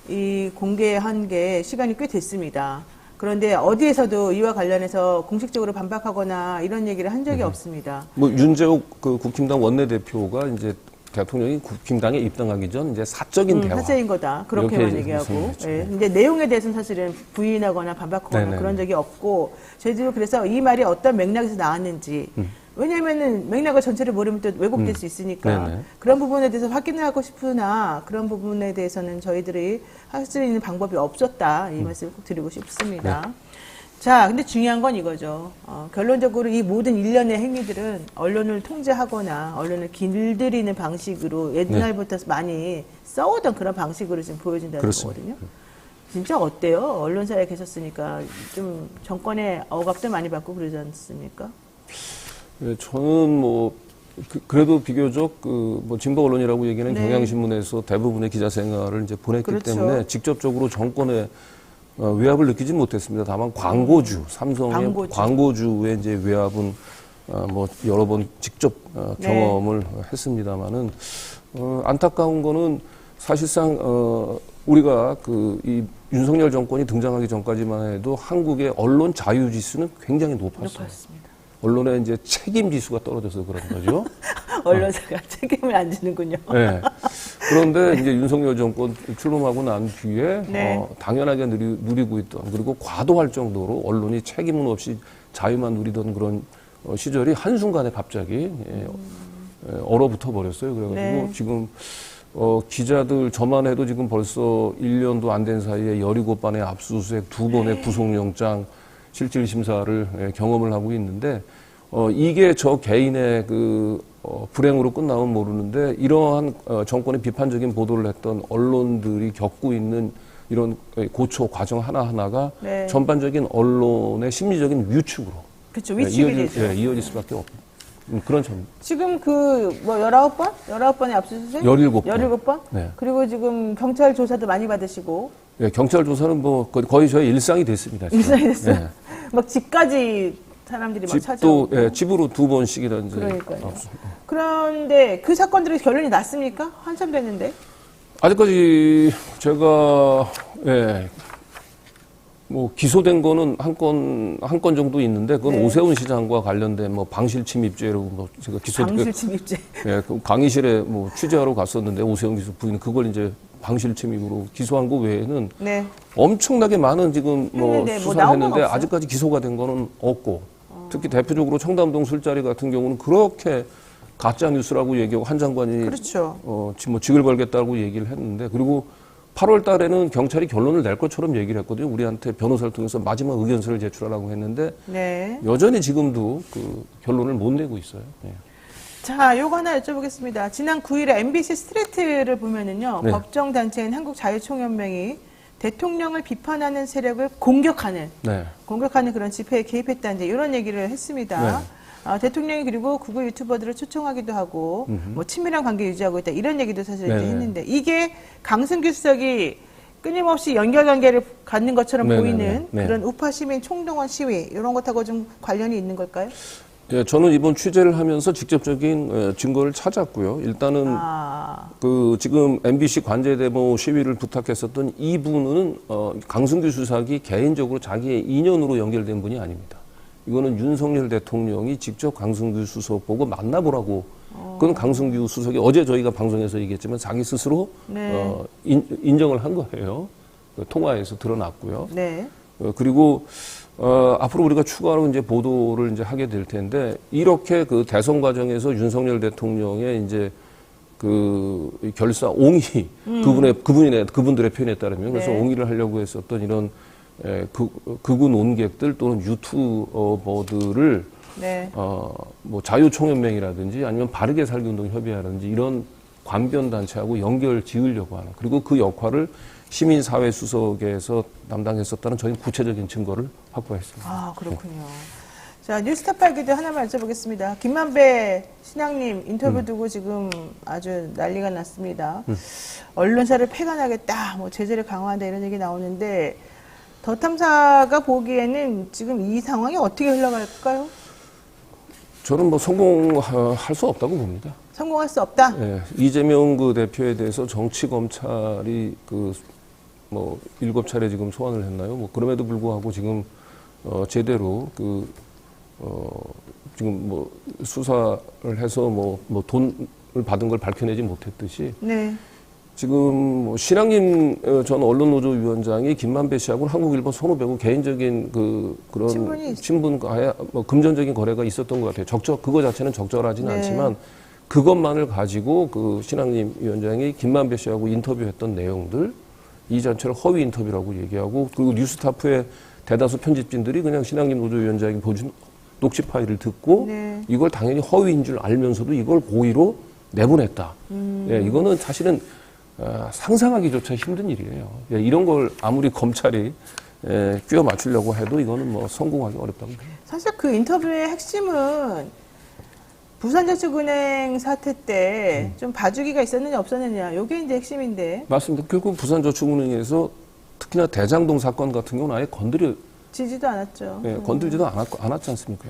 이 공개한 게 시간이 꽤 됐습니다. 그런데 어디에서도 이와 관련해서 공식적으로 반박하거나 이런 얘기를 한 적이 없습니다. 뭐 윤재욱 그 국힘당 원내대표가 이제 대통령이 국힘당에 입당하기 전 이제 사적인 대화. 사적인 거다. 그렇게만 이렇게 얘기하고. 말씀하셨죠. 예. 근데 내용에 대해서는 사실은 부인하거나 반박하거나 네네. 그런 적이 없고, 저희도 그래서 이 말이 어떤 맥락에서 나왔는지, 왜냐면은 맥락을 전체를 모르면 또 왜곡될 수 있으니까, 네네. 그런 부분에 대해서 확인을 하고 싶으나, 그런 부분에 대해서는 저희들이 할 수 있는 방법이 없었다. 이 말씀을 꼭 드리고 싶습니다. 네. 자, 근데 중요한 건 이거죠. 결론적으로 이 모든 일련의 행위들은 언론을 통제하거나 언론을 길들이는 방식으로 옛날부터 많이 써오던 그런 방식으로 지금 보여진다는 그렇습니다. 거거든요. 진짜 어때요? 언론사에 계셨으니까 좀 정권의 억압도 많이 받고 그러지 않습니까? 네, 저는 뭐 그래도 비교적 뭐 진보 언론이라고 얘기하는 네. 경향신문에서 대부분의 기자 생활을 이제 보냈기 그렇죠. 때문에 직접적으로 정권의 외압을 느끼지 못했습니다. 다만 광고주, 삼성의 광고주의 이제 외압은 뭐 여러 번 직접 경험을 했습니다만은 안타까운 거는 사실상 우리가 이 윤석열 정권이 등장하기 전까지만 해도 한국의 언론 자유 지수는 굉장히 높았어요. 언론의 이제 책임 지수가 떨어져서 그런 거죠. 언론사가 책임을 안 지는군요. 네. 그런데 이제 윤석열 정권 출범하고 난 뒤에 네. 당연하게 누리고 있던, 그리고 과도할 정도로 언론이 책임은 없이 자유만 누리던 그런 시절이 한순간에 갑자기 얼어붙어 버렸어요. 그래가지고 네. 지금 기자들 저만 해도 지금 벌써 1년도 안 된 사이에 17번의 압수수색, 2번의 구속영장 실질 심사를 경험을 하고 있는데 이게 저 개인의 불행으로 끝나면 모르는데 이러한 정권의 비판적인 보도를 했던 언론들이 겪고 있는 이런 고초 과정 하나하나가 네. 전반적인 언론의 심리적인 위축으로 그렇죠. 위축이 되죠. 이어질 수밖에 없는 그런 점. 지금 19번? 19번의 압수수색? 17번. 17번? 네. 그리고 지금 경찰 조사도 많이 받으시고. 예, 경찰 조사는 뭐 거의 저희 일상이 됐습니다. 지금. 일상이 됐어요. 네. 막 집까지 사람들이 막 집도 찾아오고. 집으로 2번씩이나 이제. 그러니까요. 그런데 그 사건들이 결론이 났습니까? 한참 됐는데. 아직까지 제가 뭐 기소된 거는 한 건 정도 있는데 그건 네. 오세훈 시장과 관련된 뭐 방실 침입죄로 뭐 제가 방실 침입죄. 그 강의실에 뭐 취재하러 갔었는데 오세훈 기수 부인 그걸 이제 방실 침입으로 기소한 거 외에는 네. 엄청나게 많은 지금 뭐 했는데 뭐 수사를 나온 건 했는데 없어요? 아직까지 기소가 된 거는 없고 특히 대표적으로 청담동 술자리 같은 경우는 그렇게 가짜 뉴스라고 얘기하고 한 장관이 그렇죠. 지금 뭐 직을 걸겠다고 얘기를 했는데 그리고 8월 달에는 경찰이 결론을 낼 것처럼 얘기를 했거든요. 우리한테 변호사를 통해서 마지막 의견서를 제출하라고 했는데 네. 여전히 지금도 그 결론을 못 내고 있어요. 예. 자, 요거 하나 여쭤보겠습니다. 지난 9일에 MBC 스트레이트를 보면은요, 네. 법정 단체인 한국자유총연맹이 대통령을 비판하는 세력을 공격하는 그런 집회에 개입했다 이제 이런 얘기를 했습니다. 네. 대통령이 그리고 구글 유튜버들을 초청하기도 하고 뭐 친밀한 관계 유지하고 있다 이런 얘기도 사실 이제 했는데 이게 강승규 수석이 끊임없이 연결관계를 갖는 것처럼 보이는 그런 우파 시민 총동원 시위 이런 것하고 좀 관련이 있는 걸까요? 예, 저는 이번 취재를 하면서 직접적인 증거를 찾았고요. 일단은 지금 MBC 관제 데모 시위를 부탁했었던 이분은 강승규 수석이 개인적으로 자기의 인연으로 연결된 분이 아닙니다. 이거는 윤석열 대통령이 직접 강승규 수석 보고 만나보라고. 그건 강승규 수석이 어제 저희가 방송에서 얘기했지만 자기 스스로 인정을 한 거예요. 통화에서 드러났고요. 네. 그리고 앞으로 우리가 추가로 이제 보도를 이제 하게 될 텐데 이렇게 그 대선 과정에서 윤석열 대통령의 이제 그 결사 옹의 그분들의 표현에 따르면 그래서 옹의를 하려고 했었던 이런 극우 논객들 또는 유튜버들을 뭐 자유총연맹이라든지 아니면 바르게 살기 운동 협의회라든지 이런 관변 단체하고 연결 지으려고 하는 그리고 그 역할을 시민사회 수석에서 담당했었다는 저희 구체적인 증거를 확보했습니다. 아, 그렇군요. 자, 뉴스타파에게도 하나만 여쭤보겠습니다. 김만배 신앙님 인터뷰 두고 지금 아주 난리가 났습니다. 언론사를 폐간하겠다, 뭐 제재를 강화한다 이런 얘기 나오는데 더 탐사가 보기에는 지금 이 상황이 어떻게 흘러갈까요? 저는 뭐 성공할 수 없다고 봅니다. 성공할 수 없다? 예, 이재명 그 대표에 대해서 정치검찰이 뭐 7차례 지금 소환을 했나요? 뭐 그럼에도 불구하고 지금 제대로 지금 뭐 수사를 해서 뭐 돈을 받은 걸 밝혀내지 못했듯이 지금 뭐 신앙님 전 언론노조위원장이 김만배 씨하고 한국일보 손후배고 개인적인 그런 친분과의 뭐 금전적인 거래가 있었던 것 같아요. 그거 자체는 적절하지는 않지만 그것만을 가지고 그 신앙님 위원장이 김만배 씨하고 인터뷰했던 내용들 이 자체를 허위 인터뷰라고 얘기하고 그리고 뉴스타프의 대다수 편집진들이 그냥 신앙님 노조위원장이 보여준 녹취 파일을 듣고 이걸 당연히 허위인 줄 알면서도 이걸 고의로 내보냈다. 예, 이거는 사실은 상상하기조차 힘든 일이에요. 예, 이런 걸 아무리 검찰이 끼워 맞추려고 해도 이거는 뭐 성공하기 어렵다고 봅니다. 사실 그 인터뷰의 핵심은 부산저축은행 사태 때 좀 봐주기가 있었느냐 없었느냐 이게 이제 핵심인데. 맞습니다. 결국 부산저축은행에서 특히나 대장동 사건 같은 경우는 아예 지지도 않았죠. 건들지도 않았지 않습니까?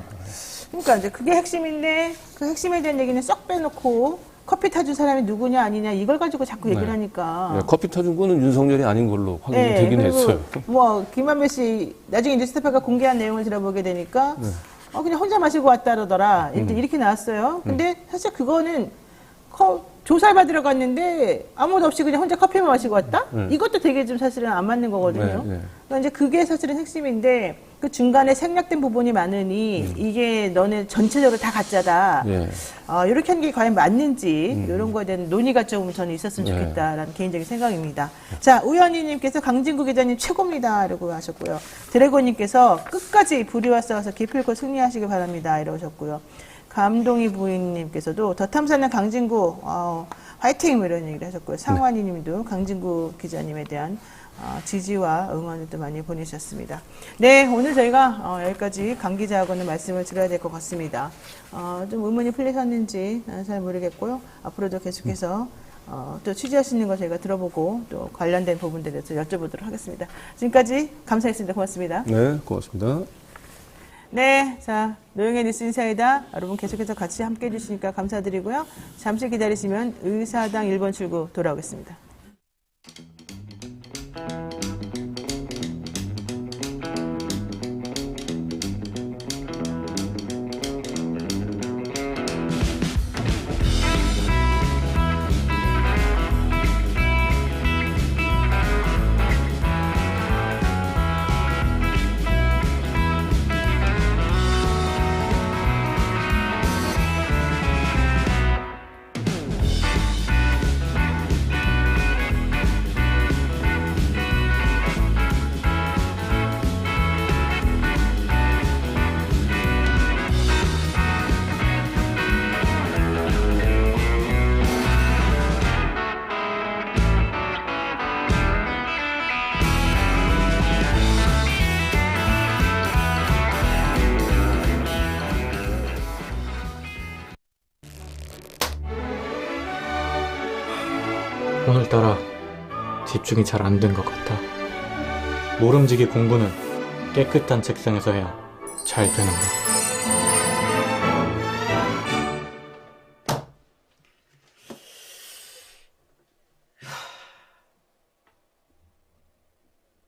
그러니까 이제 그게 핵심인데 그 핵심에 대한 얘기는 쏙 빼놓고 커피 타준 사람이 누구냐 아니냐 이걸 가지고 자꾸 얘기를 하니까. 네, 커피 타준 거는 윤석열이 아닌 걸로 확인이 되긴 그리고 했어요. 뭐 김만배 씨 나중에 뉴스타파가 공개한 내용을 들어보게 되니까 그냥 혼자 마시고 왔다 그러더라 이렇게 나왔어요. 근데 사실 그거는 조사를 받으러 갔는데 아무도 없이 그냥 혼자 커피만 마시고 왔다? 이것도 되게 좀 사실은 안 맞는 거거든요. 그러니까 이제 그게 사실은 핵심인데 그 중간에 생략된 부분이 많으니 이게 너는 전체적으로 다 가짜다. 이렇게 하는 게 과연 맞는지 이런 거에 대한 논의가 좀 저는 있었으면 좋겠다라는 개인적인 생각입니다. 자, 우연희님께서 강진구 기자님 최고입니다. 라고 하셨고요. 드래곤님께서 끝까지 불의와 싸워서 기필코 승리하시길 바랍니다. 이러셨고요. 감동희 부인님께서도 더 탐사는 강진구 화이팅 이런 얘기를 하셨고요. 상환이 님도 강진구 기자님에 대한 지지와 응원을 또 많이 보내주셨습니다. 네, 오늘 저희가 여기까지 강 기자하고는 말씀을 드려야 될 것 같습니다. 좀 의문이 풀리셨는지 잘 모르겠고요. 앞으로도 계속해서 또 취재하시는 거 저희가 들어보고 또 관련된 부분들에 대해서 여쭤보도록 하겠습니다. 지금까지 감사했습니다. 고맙습니다. 네, 고맙습니다. 네, 자, 노영의 뉴스 인사이다. 여러분 계속해서 같이 함께 해주시니까 감사드리고요. 잠시 기다리시면 의사당 1번 출구 돌아오겠습니다. 오늘따라 집중이 잘 안 된 것 같아. 모름지기 공부는 깨끗한 책상에서 해야 잘 되는 거.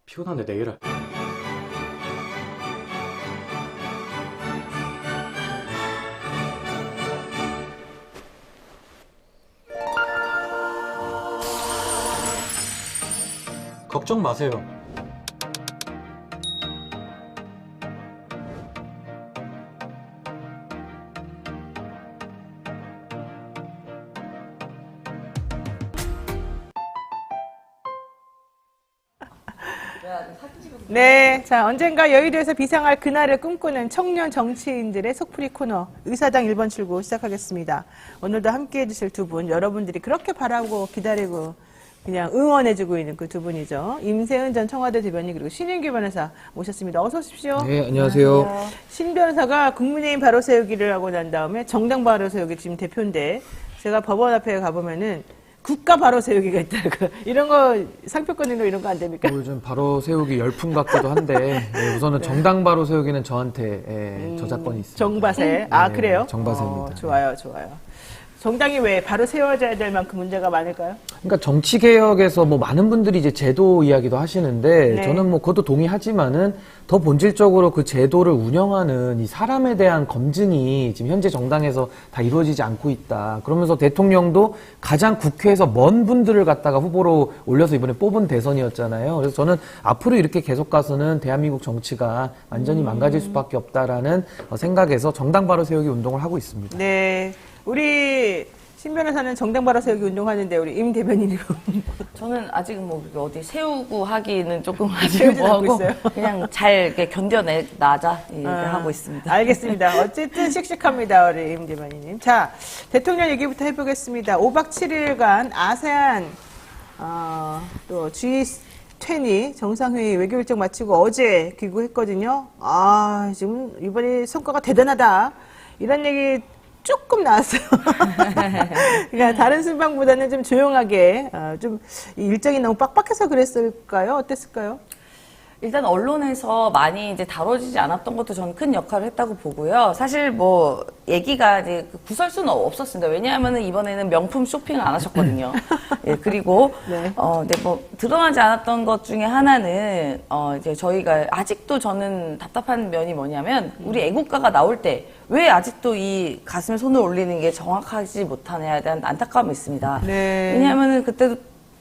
피곤한데 내일 할. 걱정 마세요. 네, 자, 언젠가 여의도에서 비상할 그날을 꿈꾸는 청년 정치인들의 속풀이 코너 의사당 1번 출구 시작하겠습니다. 오늘도 함께해 주실 두 분, 여러분들이 그렇게 바라고 기다리고 그냥 응원해주고 있는 그 두 분이죠. 임세은 전 청와대 대변인 그리고 신인규 변호사 모셨습니다. 어서 오십시오. 네, 안녕하세요. 신 변호사가 국민의힘 바로 세우기를 하고 난 다음에 정당 바로 세우기 지금 대표인데 제가 법원 앞에 가보면은 국가 바로 세우기가 있다고 이런 거 상표권으로 이런 거 안 됩니까? 요즘 바로 세우기 열풍 같기도 한데 우선은 정당 바로 세우기는 저한테 저작권이 있습니다. 정바세. 아, 그래요? 정바세입니다. 좋아요, 좋아요. 정당이 왜 바로 세워져야 될 만큼 문제가 많을까요? 그러니까 정치 개혁에서 뭐 많은 분들이 이제 제도 이야기도 하시는데 네. 저는 뭐 그것도 동의하지만은 더 본질적으로 그 제도를 운영하는 이 사람에 대한 검증이 지금 현재 정당에서 다 이루어지지 않고 있다. 그러면서 대통령도 가장 국회에서 먼 분들을 갖다가 후보로 올려서 이번에 뽑은 대선이었잖아요. 그래서 저는 앞으로 이렇게 계속 가서는 대한민국 정치가 완전히 망가질 수밖에 없다라는 생각에서 정당 바로 세우기 운동을 하고 있습니다. 네. 우리 신 변호사는 정당 바로 세우기 운동하는데 우리 임 대변인으로 저는 아직 뭐 어디 세우고 하기는 조금 아직 세우진 않고 뭐하고 있어요. 그냥 잘 이렇게 견뎌내자 하고 있습니다. 알겠습니다. 어쨌든 씩씩합니다. 우리 임 대변인님. 자, 대통령 얘기부터 해보겠습니다. 5박 7일간 아세안 또 G20 정상회의 외교 일정 마치고 어제 귀국했거든요. 지금 이번에 성과가 대단하다. 이런 얘기 조금 나았어요. 그러니까 다른 순방보다는 좀 조용하게, 좀 일정이 너무 빡빡해서 그랬을까요? 어땠을까요? 일단 언론에서 많이 이제 다뤄지지 않았던 것도 저는 큰 역할을 했다고 보고요. 사실 뭐 얘기가 이제 구설수는 없었습니다. 왜냐하면은 이번에는 명품 쇼핑을 안 하셨거든요. 예, 그리고 네. 네, 뭐 드러나지 않았던 것 중에 하나는 이제 저희가 아직도 저는 답답한 면이 뭐냐면 우리 애국가가 나올 때 왜 아직도 이 가슴에 손을 올리는 게 정확하지 못하냐에 대한 안타까움이 있습니다. 네. 왜냐하면은 그때도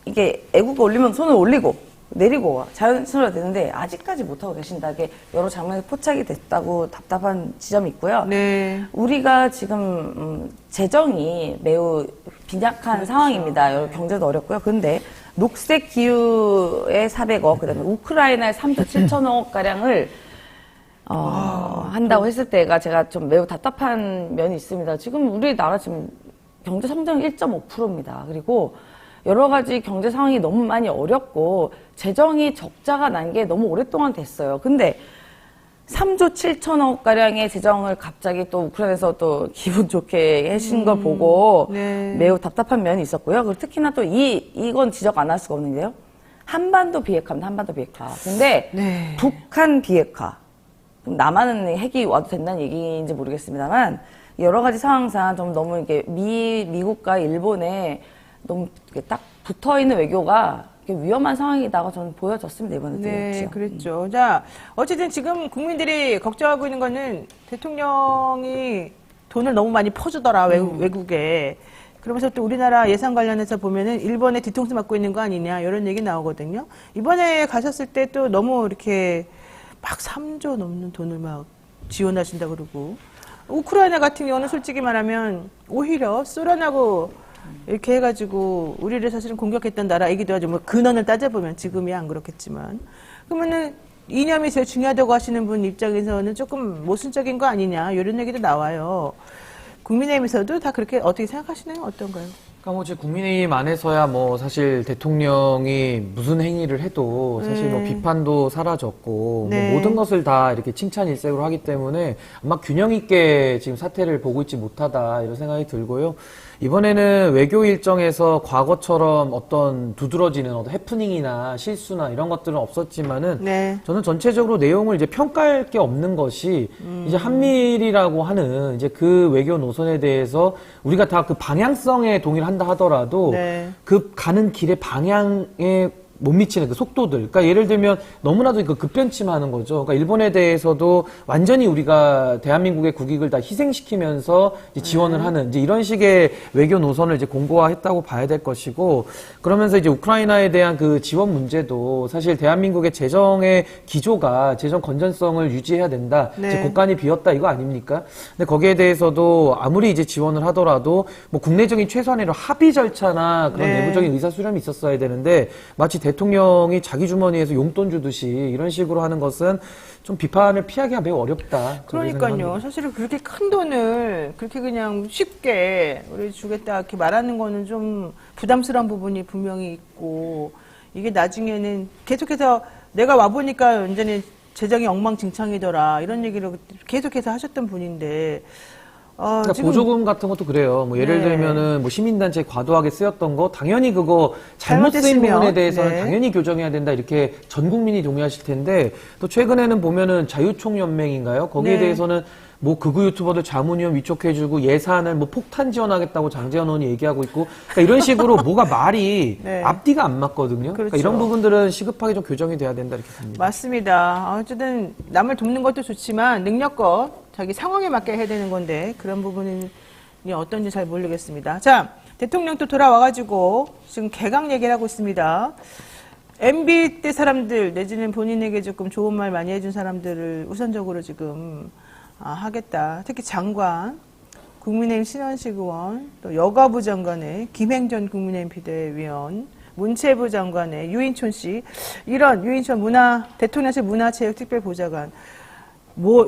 이게 애국가 올리면 손을 올리고 내리고 자연스러워 되는데 아직까지 못하고 계신다게 여러 장면에 포착이 됐다고 답답한 지점이 있고요. 네. 우리가 지금 재정이 매우 빈약한 그렇죠. 상황입니다. 여러 경제도 어렵고요. 그런데 녹색 기후에 400억, 그다음에 우크라이나에 3조 7천억 가량을 한다고 했을 때가 제가 좀 매우 답답한 면이 있습니다. 지금 우리나라 지금 경제 성장 1.5%입니다. 그리고 여러 가지 경제 상황이 너무 많이 어렵고 재정이 적자가 난 게 너무 오랫동안 됐어요. 근데 3조 7천억 가량의 재정을 갑자기 또 우크라이나에서 또 기분 좋게 하신 걸 보고 네. 매우 답답한 면이 있었고요. 그리고 특히나 또 이건 지적 안 할 수가 없는데요. 한반도 비핵화입니다. 한반도 비핵화. 근데 네. 북한 비핵화. 그럼 남한은 핵이 와도 된다는 얘기인지 모르겠습니다만 여러 가지 상황상 좀 너무 이게 미국과 일본에 너무 이렇게 딱 붙어 있는 외교가 위험한 상황이다가 저는 보여졌습니다. 이번에. 네, 그랬죠. 자, 어쨌든 지금 국민들이 걱정하고 있는 거는 대통령이 돈을 너무 많이 퍼주더라, 외국에. 그러면서 또 우리나라 예산 관련해서 보면은 일본에 뒤통수 맞고 있는 거 아니냐, 이런 얘기 나오거든요. 이번에 가셨을 때 또 너무 이렇게 막 3조 넘는 돈을 막 지원하신다 그러고. 우크라이나 같은 경우는 솔직히 말하면 오히려 소련하고 이렇게 해가지고 우리를 사실은 공격했던 나라이기도 하죠. 뭐 근원을 따져보면 지금이야 안 그렇겠지만. 그러면은 이념이 제일 중요하다고 하시는 분 입장에서는 조금 모순적인 거 아니냐 이런 얘기도 나와요. 국민의힘에서도 다 그렇게 어떻게 생각하시나요? 어떤가요? 그러니까 뭐 지금 국민의힘 안에서야 뭐 사실 대통령이 무슨 행위를 해도 사실 뭐 비판도 사라졌고 네. 뭐 모든 것을 다 이렇게 칭찬 일색으로 하기 때문에 아마 균형 있게 지금 사태를 보고 있지 못하다 이런 생각이 들고요. 이번에는 외교 일정에서 과거처럼 어떤 두드러지는 어떤 해프닝이나 실수나 이런 것들은 없었지만은 네. 저는 전체적으로 내용을 이제 평가할 게 없는 것이 이제 한미일이라고 하는 이제 그 외교 노선에 대해서 우리가 다 그 방향성에 동의를 한다 하더라도 네. 그 가는 길의 방향에 못 미치는 그 속도들. 그러니까 예를 들면 너무나도 그 급변침하는 거죠. 그러니까 일본에 대해서도 완전히 우리가 대한민국의 국익을 다 희생시키면서 이제 지원을 하는 이제 이런 식의 외교 노선을 이제 공고화했다고 봐야 될 것이고 그러면서 이제 우크라이나에 대한 그 지원 문제도 사실 대한민국의 재정의 기조가 재정 건전성을 유지해야 된다. 네. 이제 곳간이 비었다 이거 아닙니까? 근데 거기에 대해서도 아무리 이제 지원을 하더라도 뭐 국내적인 최소한의 합의 절차나 그런 네. 내부적인 의사 수렴이 있었어야 되는데 마치 대통령이 자기 주머니에서 용돈 주듯이 이런 식으로 하는 것은 좀 비판을 피하기가 매우 어렵다. 그러니까요. 사실은 그렇게 큰 돈을 그렇게 그냥 쉽게 우리 주겠다 이렇게 말하는 거는 좀 부담스러운 부분이 분명히 있고 이게 나중에는 계속해서 내가 와보니까 완전히 재정이 엉망진창이더라 이런 얘기를 계속해서 하셨던 분인데 그러니까 지금 보조금 같은 것도 그래요. 뭐 예를 네. 들면은 뭐 시민단체 과도하게 쓰였던 거 당연히 그거 잘못 쓰인 잘못됐으면, 부분에 대해서는 네. 당연히 교정해야 된다 이렇게 전 국민이 동의하실 텐데 또 최근에는 보면은 자유총연맹인가요? 거기에 네. 대해서는 뭐 극우 유튜버들 자문위원 위촉해주고 예산을 뭐 폭탄 지원하겠다고 장제원 의원이 얘기하고 있고 그러니까 이런 식으로 뭐가 말이 네. 앞뒤가 안 맞거든요. 그러니까 그렇죠. 이런 부분들은 시급하게 좀 교정이 돼야 된다 이렇게 봅니다. 맞습니다. 어쨌든 남을 돕는 것도 좋지만 능력껏 자기 상황에 맞게 해야 되는 건데 그런 부분이 어떤지 잘 모르겠습니다. 자, 대통령 또 돌아와가지고 지금 개각 얘기를 하고 있습니다. MB 때 사람들 내지는 본인에게 조금 좋은 말 많이 해준 사람들을 우선적으로 지금 하겠다. 특히 장관, 국민의힘 신원식 의원, 또 여가부 장관의 김행전 국민의힘 비대위원, 문체부 장관의 유인촌 씨, 이런 유인촌 대통령실 문화체육특별보좌관,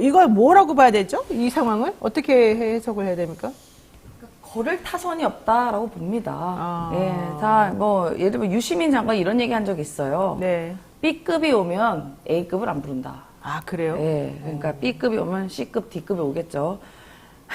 이걸 뭐라고 봐야 되죠? 이 상황을? 어떻게 해석을 해야 됩니까? 걸을 타선이 없다라고 봅니다. 아. 예, 다 뭐 예를 들면 유시민 장관 이런 얘기 한 적이 있어요. 네. B급이 오면 A급을 안 부른다. 아, 그래요? 예, 그러니까 B급이 오면 C급, D급이 오겠죠.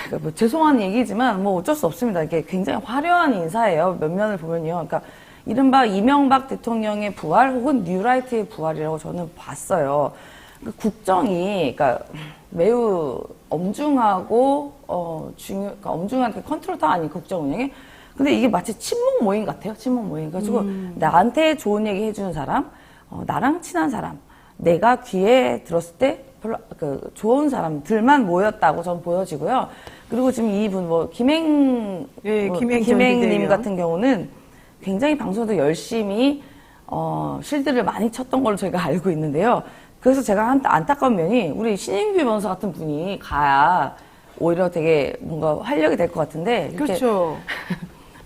그러니까 뭐 죄송한 얘기지만 뭐 어쩔 수 없습니다. 이게 굉장히 화려한 인사예요. 몇 면을 보면요. 그러니까 이른바 이명박 대통령의 부활 혹은 뉴라이트의 부활이라고 저는 봤어요. 그러니까 국정이 그러니까 매우 엄중하고 그러니까 엄중한 그 컨트롤 타워 아닌 국정 운영에 근데 이게 마치 친목 모임 같아요. 친목 모임. 그래가지고 나한테 좋은 얘기 해주는 사람, 나랑 친한 사람, 내가 귀에 들었을 때 별로 그 좋은 사람들만 모였다고 전 보여지고요. 그리고 지금 이분 뭐 김행님 같은 경우는 굉장히 방송에서 열심히 실드를 많이 쳤던 걸로 저희가 알고 있는데요. 그래서 제가 안타까운 면이 우리 신인규 변호사 같은 분이 가야 오히려 되게 뭔가 활력이 될 것 같은데 이렇게 그렇죠.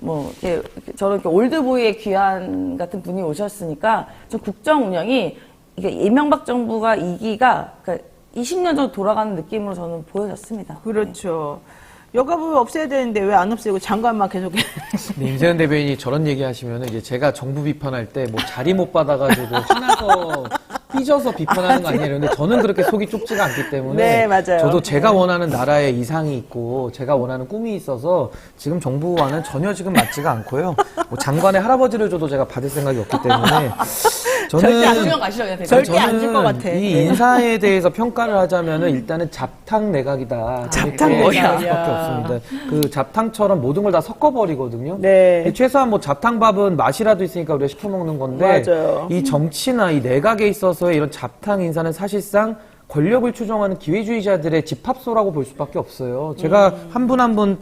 뭐 이렇게 저렇게 올드보이의 귀한 같은 분이 오셨으니까 좀 국정 운영이 이게 이명박 정부가 이기가 그러니까 20년 전 돌아가는 느낌으로 저는 보여졌습니다. 그렇죠. 여가부 없애야 되는데 왜 안 없애고 장관만 계속 해? 네, 임재현 대변인이 저런 얘기 하시면 이제 제가 정부 비판할 때 뭐 자리 못 받아가지고 화나서 삐져서 비판하는 거 아니에요. 근데 저는 그렇게 속이 좁지가 않기 때문에 네, 맞아요. 저도 제가 원하는 나라에 이상이 있고 제가 원하는 꿈이 있어서 지금 정부와는 전혀 지금 맞지가 않고요. 뭐 장관의 할아버지를 줘도 제가 받을 생각이 없기 때문에 절대 안 주면 가시죠. 절대 안 줄 것 같아. 이 인사에 대해서 평가를 하자면은 일단은 잡탕 내각이다. 잡탕 뭐야? 밖에 없습니다. 그 잡탕처럼 모든 걸 다 섞어버리거든요. 네. 최소한 뭐 잡탕밥은 맛이라도 있으니까 우리가 시켜 먹는 건데 맞아요. 이 정치나 이 내각에 있어서의 이런 잡탕 인사는 사실상 권력을 추종하는 기회주의자들의 집합소라고 볼 수밖에 없어요. 제가 한 분 한 분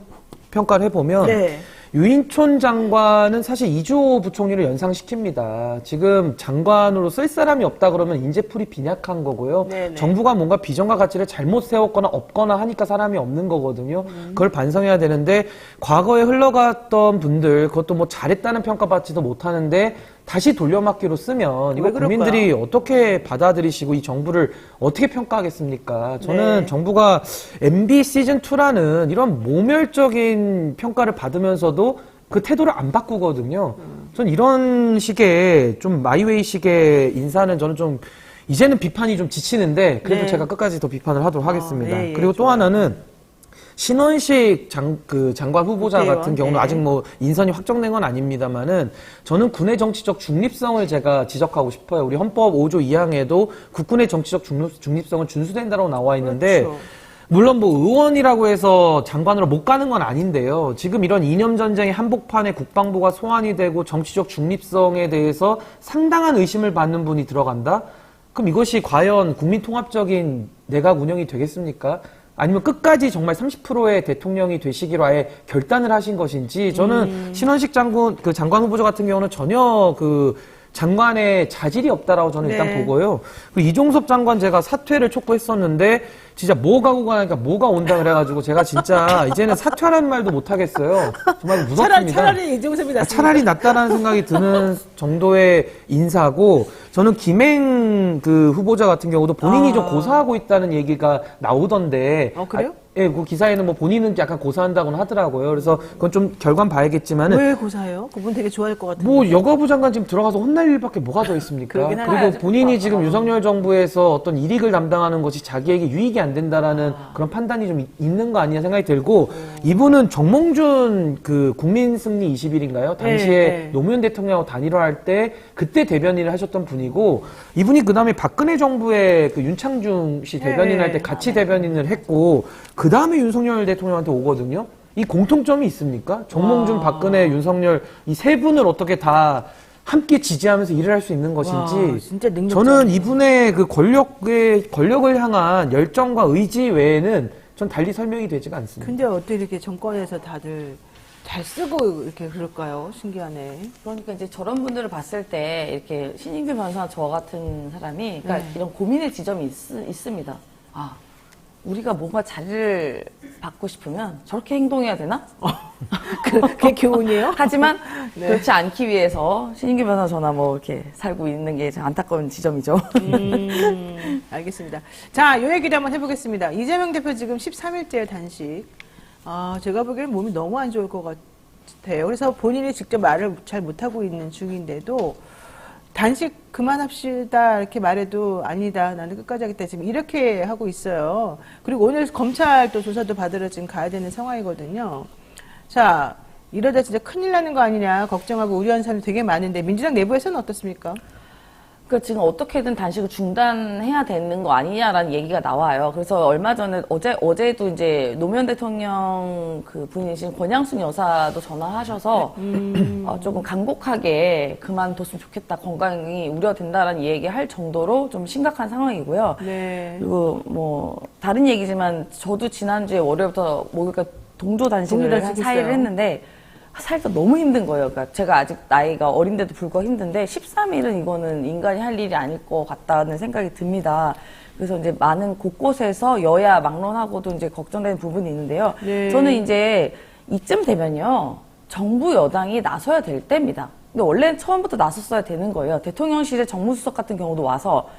평가를 해보면 네. 유인촌 장관은 사실 이주호 부총리를 연상시킵니다. 지금 장관으로 쓸 사람이 없다 그러면 인재풀이 빈약한 거고요. 네네. 정부가 뭔가 비전과 가치를 잘못 세웠거나 없거나 하니까 사람이 없는 거거든요. 그걸 반성해야 되는데 과거에 흘러갔던 분들 그것도 뭐 잘했다는 평가받지도 못하는데 다시 돌려막기로 쓰면 이거 왜 그럴까요? 국민들이 어떻게 받아들이시고 이 정부를 어떻게 평가하겠습니까? 저는 네. 정부가 MB 시즌2라는 이런 모멸적인 평가를 받으면서도 그 태도를 안 바꾸거든요. 전 이런 식의 좀 마이웨이식의 인사는 저는 좀 이제는 비판이 좀 지치는데 그래도 네. 제가 끝까지 더 비판을 하도록 하겠습니다. 예, 예, 그리고 또 좋아요. 하나는 신원식 장관 후보자 국회의원, 같은 경우는 네. 아직 뭐 인선이 확정된 건 아닙니다만은 저는 군의 정치적 중립성을 제가 지적하고 싶어요. 우리 헌법 5조 2항에도 국군의 정치적 중립성은 준수된다고 나와 있는데 그렇죠. 물론 뭐 의원이라고 해서 장관으로 못 가는 건 아닌데요. 지금 이런 이념 전쟁의 한복판에 국방부가 소환이 되고 정치적 중립성에 대해서 상당한 의심을 받는 분이 들어간다? 그럼 이것이 과연 국민 통합적인 내각 운영이 되겠습니까? 아니면 끝까지 정말 30%의 대통령이 되시기로 아예 결단을 하신 것인지 저는 신원식 장관 후보자 같은 경우는 전혀 그 장관의 자질이 없다라고 저는 일단 네. 보고요. 그 이종섭 장관 제가 사퇴를 촉구했었는데 진짜 뭐가 오고 가니까 뭐가 온다 그래가지고 제가 진짜 이제는 사퇴라는 말도 못 하겠어요. 정말 무섭습니다. 차라리 이종섭이 낫습니다. 차라리 낫다라는 생각이 드는 정도의 인사고 저는 김행 그 후보자 같은 경우도 본인이 좀 고사하고 있다는 얘기가 나오던데. 그래요? 예, 그 기사에는 뭐 본인은 약간 고사한다고는 하더라고요. 그래서 그건 좀 결과는 봐야겠지만은. 왜 고사해요? 그분 되게 좋아할 것 같은데. 뭐 여가부 장관 지금 들어가서 혼날 일밖에 뭐가 더 있습니까? 그러긴 그리고 하죠. 본인이 지금 윤석열 정부에서 어떤 일익을 담당하는 것이 자기에게 유익이 안 된다라는 그런 판단이 좀 있는 거 아니냐 생각이 들고 이분은 정몽준 그 국민승리 20일인가요? 당시에 네. 노무현 대통령하고 단일화할 때 그때 대변인을 하셨던 분이고 이분이 그 다음에 박근혜 정부의 그 윤창중 씨 대변인 할 때 같이 대변인을 했고 그 다음에 윤석열 대통령한테 오거든요. 이 공통점이 있습니까? 정몽준, 박근혜, 윤석열 이 세 분을 어떻게 다 함께 지지하면서 일을 할 수 있는 것인지 와, 진짜 능력자. 저는 이분의 그 권력을 향한 열정과 의지 외에는 전 달리 설명이 되지가 않습니다. 근데 어떻게 이렇게 정권에서 다들 잘 쓰고 이렇게 그럴까요? 신기하네. 그러니까 이제 저런 분들을 봤을 때 이렇게 신인규 변호사 저 같은 사람이 그러니까 네. 이런 고민의 지점이 있습니다. 아, 우리가 뭔가 자리를 받고 싶으면 저렇게 행동해야 되나? 그게 교훈이에요? 하지만 네. 그렇지 않기 위해서 신인규 변호사 저나 뭐 이렇게 살고 있는 게 참 안타까운 지점이죠. 알겠습니다. 자, 요 얘기를 한번 해보겠습니다. 이재명 대표 지금 13일째 단식. 제가 보기에는 몸이 너무 안 좋을 것 같아요. 그래서 본인이 직접 말을 잘 못하고 있는 중인데도 단식 그만합시다 이렇게 말해도 아니다 나는 끝까지 하겠다 지금 이렇게 하고 있어요. 그리고 오늘 검찰 또 조사도 받으러 지금 가야 되는 상황이거든요. 자, 이러다 진짜 큰일 나는 거 아니냐 걱정하고 우려하는 사람이 되게 많은데 민주당 내부에서는 어떻습니까? 그 지금 어떻게든 단식을 중단해야 되는 거 아니냐라는 얘기가 나와요. 그래서 얼마 전에 어제도 이제 노무현 대통령 그 부인이신 권양순 여사도 전화하셔서 조금 간곡하게 그만뒀으면 좋겠다. 건강이 우려된다라는 얘기할 정도로 좀 심각한 상황이고요. 네. 그리고 뭐 다른 얘기지만 저도 지난주에 월요일부터 목요일까지 동조 단식을 한 4일 했는데 살짝 너무 힘든 거예요. 그러니까 제가 아직 나이가 어린데도 불구하고 힘든데 13일은 이거는 인간이 할 일이 아닐 것 같다는 생각이 듭니다. 그래서 이제 많은 곳곳에서 여야 막론하고도 이제 걱정되는 부분이 있는데요. 네. 저는 이제 이쯤 되면요. 정부 여당이 나서야 될 때입니다. 근데 원래 처음부터 나섰어야 되는 거예요. 대통령실의 정무수석 같은 경우도 와서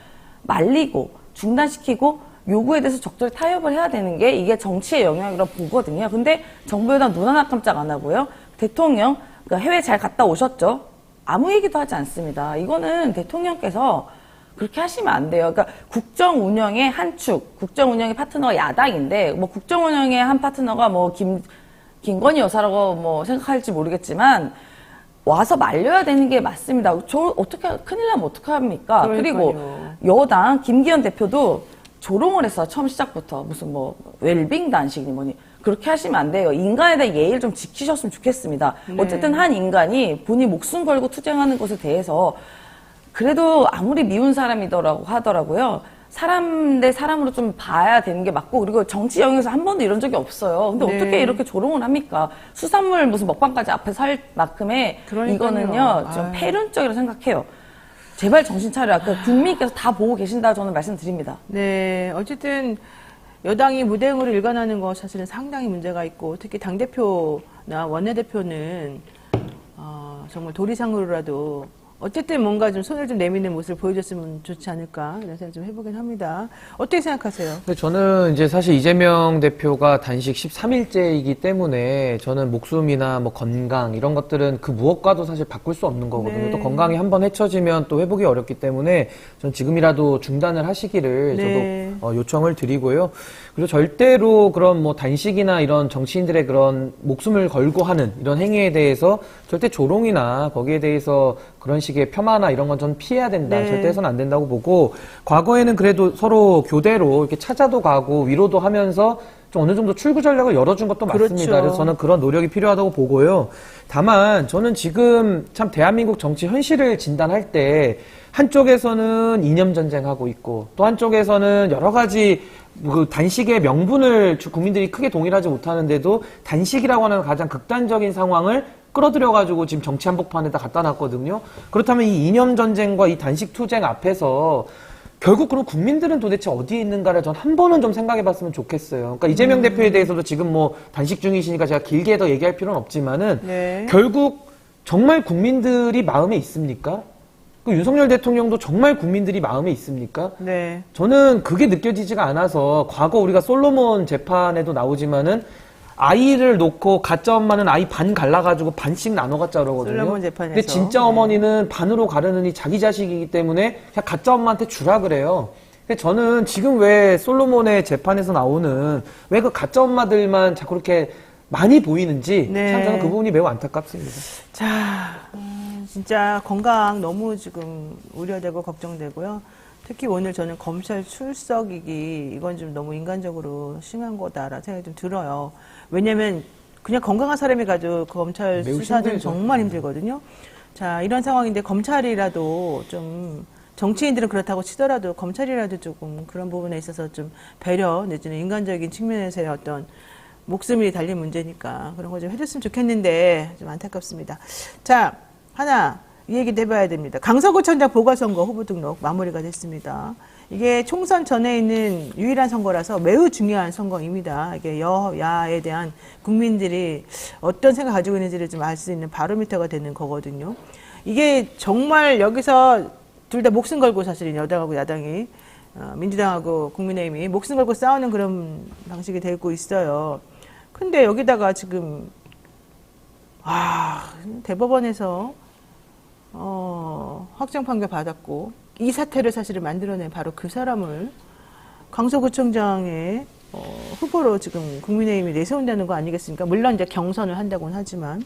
말리고 중단시키고 요구에 대해서 적절히 타협을 해야 되는 게 이게 정치의 영역이라고 보거든요. 근데 정부 여당 눈 하나 깜짝 안 하고요. 대통령, 그러니까 해외 잘 갔다 오셨죠? 아무 얘기도 하지 않습니다. 이거는 대통령께서 그렇게 하시면 안 돼요. 그러니까 국정 운영의 한 축, 국정 운영의 파트너가 야당인데, 뭐 국정 운영의 한 파트너가 뭐 김건희 여사라고 뭐 생각할지 모르겠지만, 와서 말려야 되는 게 맞습니다. 저 어떻게, 큰일 나면 어떡합니까? 그리고 여당, 김기현 대표도 조롱을 했어요. 처음 시작부터. 무슨 뭐, 웰빙 단식이니 뭐니. 그렇게 하시면 안 돼요. 인간에 대한 예의를 좀 지키셨으면 좋겠습니다. 네. 어쨌든 한 인간이 본인 목숨 걸고 투쟁하는 것에 대해서 그래도 아무리 미운 사람이더라고 하더라고요. 사람 대 사람으로 좀 봐야 되는 게 맞고 그리고 정치 영역에서 한 번도 이런 적이 없어요. 근데 네. 어떻게 이렇게 조롱을 합니까? 수산물 무슨 먹방까지 앞에서 할 만큼의 그러니까요. 이거는요. 좀 폐륜적이라고 생각해요. 제발 정신 차려. 아까 국민께서 다 보고 계신다 저는 말씀드립니다. 네, 어쨌든 여당이 무대응으로 일관하는 것 사실은 상당히 문제가 있고 특히 당대표나 원내대표는 정말 도리상으로라도 어쨌든 뭔가 좀 손을 좀 내미는 모습을 보여줬으면 좋지 않을까 이런 생각 좀 해보긴 합니다. 어떻게 생각하세요? 저는 이제 사실 이재명 대표가 단식 13일째이기 때문에 저는 목숨이나 뭐 건강 이런 것들은 그 무엇과도 사실 바꿀 수 없는 거거든요. 네. 또 건강이 한번 해쳐지면 또 회복이 어렵기 때문에 전 지금이라도 중단을 하시기를 네. 저도 요청을 드리고요. 그리고 절대로 그런 뭐 단식이나 이런 정치인들의 그런 목숨을 걸고 하는 이런 행위에 대해서 절대 조롱이나 거기에 대해서 그런 식의 폄하나 이런 건 전 피해야 된다. 네. 절대 해서는 안 된다고 보고 과거에는 그래도 서로 교대로 이렇게 찾아도 가고 위로도 하면서 좀 어느 정도 출구 전략을 열어준 것도 그렇죠. 맞습니다. 그래서 저는 그런 노력이 필요하다고 보고요. 다만 저는 지금 참 대한민국 정치 현실을 진단할 때 한쪽에서는 이념 전쟁하고 있고 또 한쪽에서는 여러 가지 그 단식의 명분을 국민들이 크게 동일하지 못하는데도 단식이라고 하는 가장 극단적인 상황을 끌어들여가지고 지금 정치 한복판에다 갖다 놨거든요. 그렇다면 이 이념 전쟁과 이 단식 투쟁 앞에서 결국 그럼 국민들은 도대체 어디에 있는가를 전 한 번은 좀 생각해 봤으면 좋겠어요. 그러니까 이재명 대표에 대해서도 지금 뭐 단식 중이시니까 제가 길게 더 얘기할 필요는 없지만은 네. 결국 정말 국민들이 마음에 있습니까? 그 윤석열 대통령도 정말 국민들이 마음에 있습니까? 네. 저는 그게 느껴지지가 않아서 과거 우리가 솔로몬 재판에도 나오지만은 아이를 놓고 가짜 엄마는 아이 반 갈라가지고 반씩 나눠 갖자 그러거든요. 솔로몬 재판에서. 근데 진짜 어머니는 반으로 가르느니 자기 자식이기 때문에 그냥 가짜 엄마한테 주라 그래요. 근데 저는 지금 왜 솔로몬의 재판에서 나오는 왜 그 가짜 엄마들만 자꾸 그렇게 많이 보이는지 네. 참 저는 그 부분이 매우 안타깝습니다. 자, 진짜 건강 너무 지금 우려되고 걱정되고요. 특히 오늘 저는 검찰 출석이기 이건 좀 너무 인간적으로 심한 거다라는 생각이 좀 들어요. 왜냐면 그냥 건강한 사람이 가도 검찰 매우 수사는 힘들죠. 정말 힘들거든요. 자, 이런 상황인데 검찰이라도 좀 정치인들은 그렇다고 치더라도 검찰이라도 조금 그런 부분에 있어서 좀 배려 내지는 인간적인 측면에서의 어떤 목숨이 달린 문제니까 그런 거 좀 해줬으면 좋겠는데 좀 안타깝습니다. 자, 하나 이 얘기도 해봐야 됩니다. 강서구청장 보궐선거 후보 등록 마무리가 됐습니다. 이게 총선 전에 있는 유일한 선거라서 매우 중요한 선거입니다. 이게 여야에 대한 국민들이 어떤 생각 가지고 있는지를 좀 알 수 있는 바로미터가 되는 거거든요. 이게 정말 여기서 둘 다 목숨 걸고 사실 여당하고 야당이 민주당하고 국민의힘이 목숨 걸고 싸우는 그런 방식이 되고 있어요. 근데 여기다가 지금 대법원에서 확정 판결 받았고 이 사태를 사실은 만들어낸 바로 그 사람을 강서구청장의 후보로 지금 국민의힘이 내세운다는 거 아니겠습니까? 물론 이제 경선을 한다고는 하지만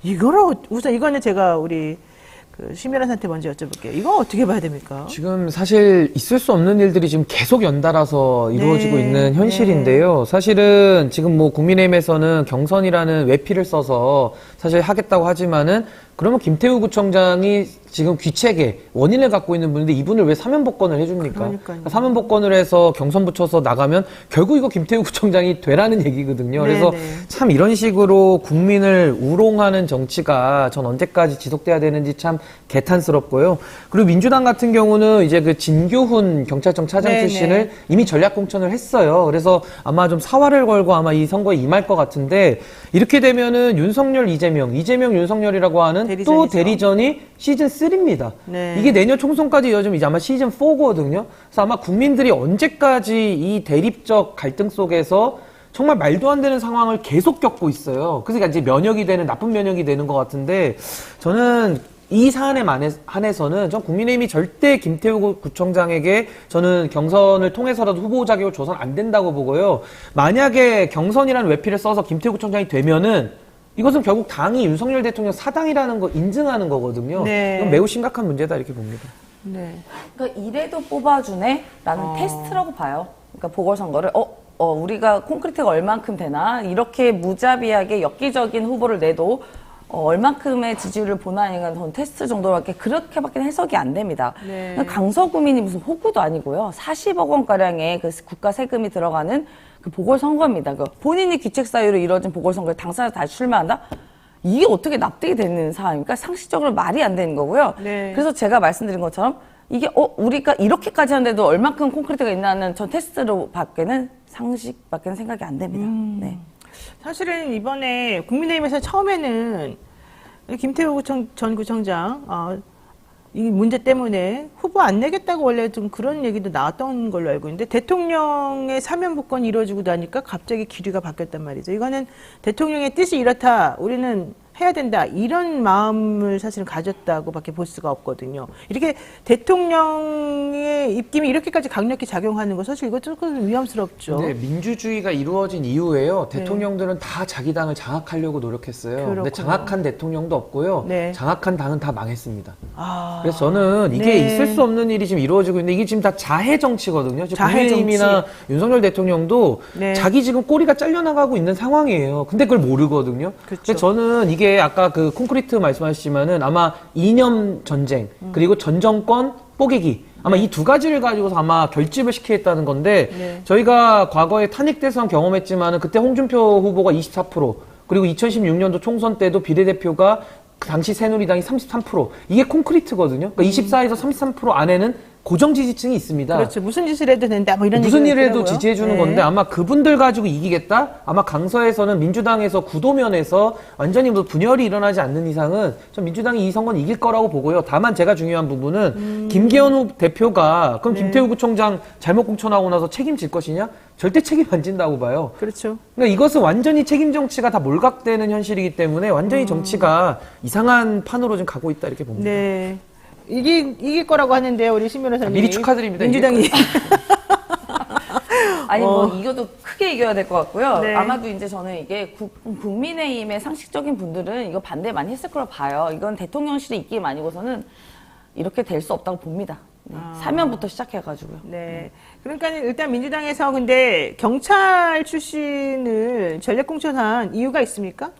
이거를 우선 이거는 제가 우리 그 심연아한테 먼저 여쭤볼게요. 이거 어떻게 봐야 됩니까? 지금 사실 있을 수 없는 일들이 지금 계속 연달아서 이루어지고 네, 있는 현실인데요. 사실은 지금 뭐 국민의힘에서는 경선이라는 외피를 써서 사실 하겠다고 하지만은 그러면 김태우 구청장이 지금 귀책에 원인을 갖고 있는 분인데 이분을 왜 사면복권을 해줍니까? 그러니까요. 사면복권을 해서 경선 붙여서 나가면 결국 이거 김태우 구청장이 되라는 얘기거든요. 그래서 네네. 참 이런 식으로 국민을 우롱하는 정치가 전 언제까지 지속돼야 되는지 참 개탄스럽고요. 그리고 민주당 같은 경우는 이제 그 진교훈 경찰청 차장 네네. 출신을 이미 전략 공천을 했어요. 그래서 아마 좀 사활을 걸고 아마 이 선거에 임할 것 같은데 이렇게 되면은 윤석열, 이재명, 윤석열이라고 하는 또 대리전이죠. 대리전이 시즌 3입니다. 네. 이게 내년 총선까지 이어지면 이제 아마 시즌 4거든요. 그래서 아마 국민들이 언제까지 이 대립적 갈등 속에서 정말 말도 안 되는 상황을 계속 겪고 있어요. 그러니까 이제 면역이 되는 나쁜 면역이 되는 것 같은데 저는 이 사안에 한해서는 전 국민의힘이 절대 김태우 구청장에게 저는 경선을 통해서라도 후보 자격을 줘서는 안 된다고 보고요. 만약에 경선이라는 외피를 써서 김태우 구청장이 되면은 이것은 결국 당이 윤석열 대통령 사당이라는 거 인증하는 거거든요. 네. 이건 매우 심각한 문제다 이렇게 봅니다. 네. 그러니까 이래도 뽑아주네라는 테스트라고 봐요. 그러니까 보궐선거를 우리가 콘크리트가 얼만큼 되나 이렇게 무자비하게 엽기적인 후보를 내도 얼만큼의 지지율을 보나 아닌가 전 테스트 정도밖에 그렇게밖에 해석이 안 됩니다. 네. 강서구민이 무슨 호구도 아니고요. 40억 원가량의 그 국가 세금이 들어가는 그 보궐선거입니다. 그 본인이 귀책 사유로 이루어진 보궐선거에 당사자 다시 출마한다? 이게 어떻게 납득이 되는 상황입니까? 상식적으로 말이 안 되는 거고요. 네. 그래서 제가 말씀드린 것처럼 이게 우리가 이렇게까지 하는데도 얼만큼 콘크리트가 있나는 전 테스트로 밖에는 상식밖에는 생각이 안 됩니다. 네. 사실은 이번에 국민의힘에서 처음에는 김태우 전 구청장 이 문제 때문에 후보 안 내겠다고 원래 좀 그런 얘기도 나왔던 걸로 알고 있는데 대통령의 사면복권이 이루어지고 나니까 갑자기 기류가 바뀌었단 말이죠. 이거는 대통령의 뜻이 이렇다. 우리는 해야 된다. 이런 마음을 사실은 가졌다고밖에 볼 수가 없거든요. 이렇게 대통령의 입김이 이렇게까지 강력히 작용하는 거 사실 이거 조금 위험스럽죠. 네, 민주주의가 이루어진 이후에요. 대통령들은 다 자기 당을 장악하려고 노력했어요. 근데 그렇구나. 장악한 대통령도 없고요. 네. 장악한 당은 다 망했습니다. 그래서 저는 이게 있을 수 없는 일이 지금 이루어지고 있는데 이게 지금 다 자해 정치거든요. 지금 자해 국민의힘이나 윤석열 대통령도 네. 자기 지금 꼬리가 잘려나가고 있는 상황이에요. 근데 그걸 모르거든요. 그렇죠. 근데 저는 이게 아까 그 콘크리트 말씀하셨지만은 아마 이념 전쟁 그리고 전 정권 뽀개기 아마 이 두 가지를 가지고서 아마 결집을 시키겠다는 건데 네. 저희가 과거에 탄핵 대선 경험했지만은 그때 홍준표 후보가 24% 그리고 2016년도 총선 때도 비례대표가 그 당시 새누리당이 33% 이게 콘크리트거든요. 그러니까 24에서 33% 안에는 고정 지지층이 있습니다. 그렇죠. 무슨 짓을 해도 된다. 뭐 이런 무슨 얘기가 일을 해도 있더라고요. 지지해 주는 네. 건데 아마 그분들 가지고 이기겠다? 아마 강서에서는 민주당에서 구도면에서 완전히 뭐 분열이 일어나지 않는 이상은 전 민주당이 이 선거는 이길 거라고 보고요. 다만 제가 중요한 부분은 김기현 대표가 그럼 네. 김태우 구청장 잘못 공천하고 나서 책임질 것이냐? 절대 책임 안 진다고 봐요. 그렇죠. 그러니까 이것은 완전히 책임 정치가 다 몰각되는 현실이기 때문에 완전히 정치가 이상한 판으로 좀 가고 있다 이렇게 봅니다. 네. 이길 거라고 하는데요, 우리 신 변호사님. 미리 축하드립니다. 민주당이. 아니 뭐 이것도 크게 이겨야 될 것 같고요. 네. 아마도 이제 저는 이게 국민의힘의 상식적인 분들은 이거 반대 많이 했을 거라 봐요. 이건 대통령실의 입김 아니고서는 이렇게 될 수 없다고 봅니다. 네. 사면부터 시작해가지고요. 네. 그러니까 일단 민주당에서 근데 경찰 출신을 전략 공천한 이유가 있습니까?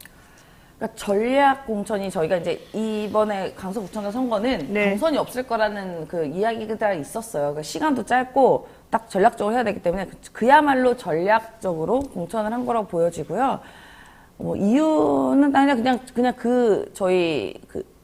그러니까 전략 공천이 저희가 이제 이번에 강서구청장 선거는 네. 경선이 없을 거라는 그 이야기가 있었어요. 그러니까 시간도 짧고 딱 전략적으로 해야 되기 때문에 그야말로 전략적으로 공천을 한 거라고 보여지고요. 뭐 이유는 그냥 저희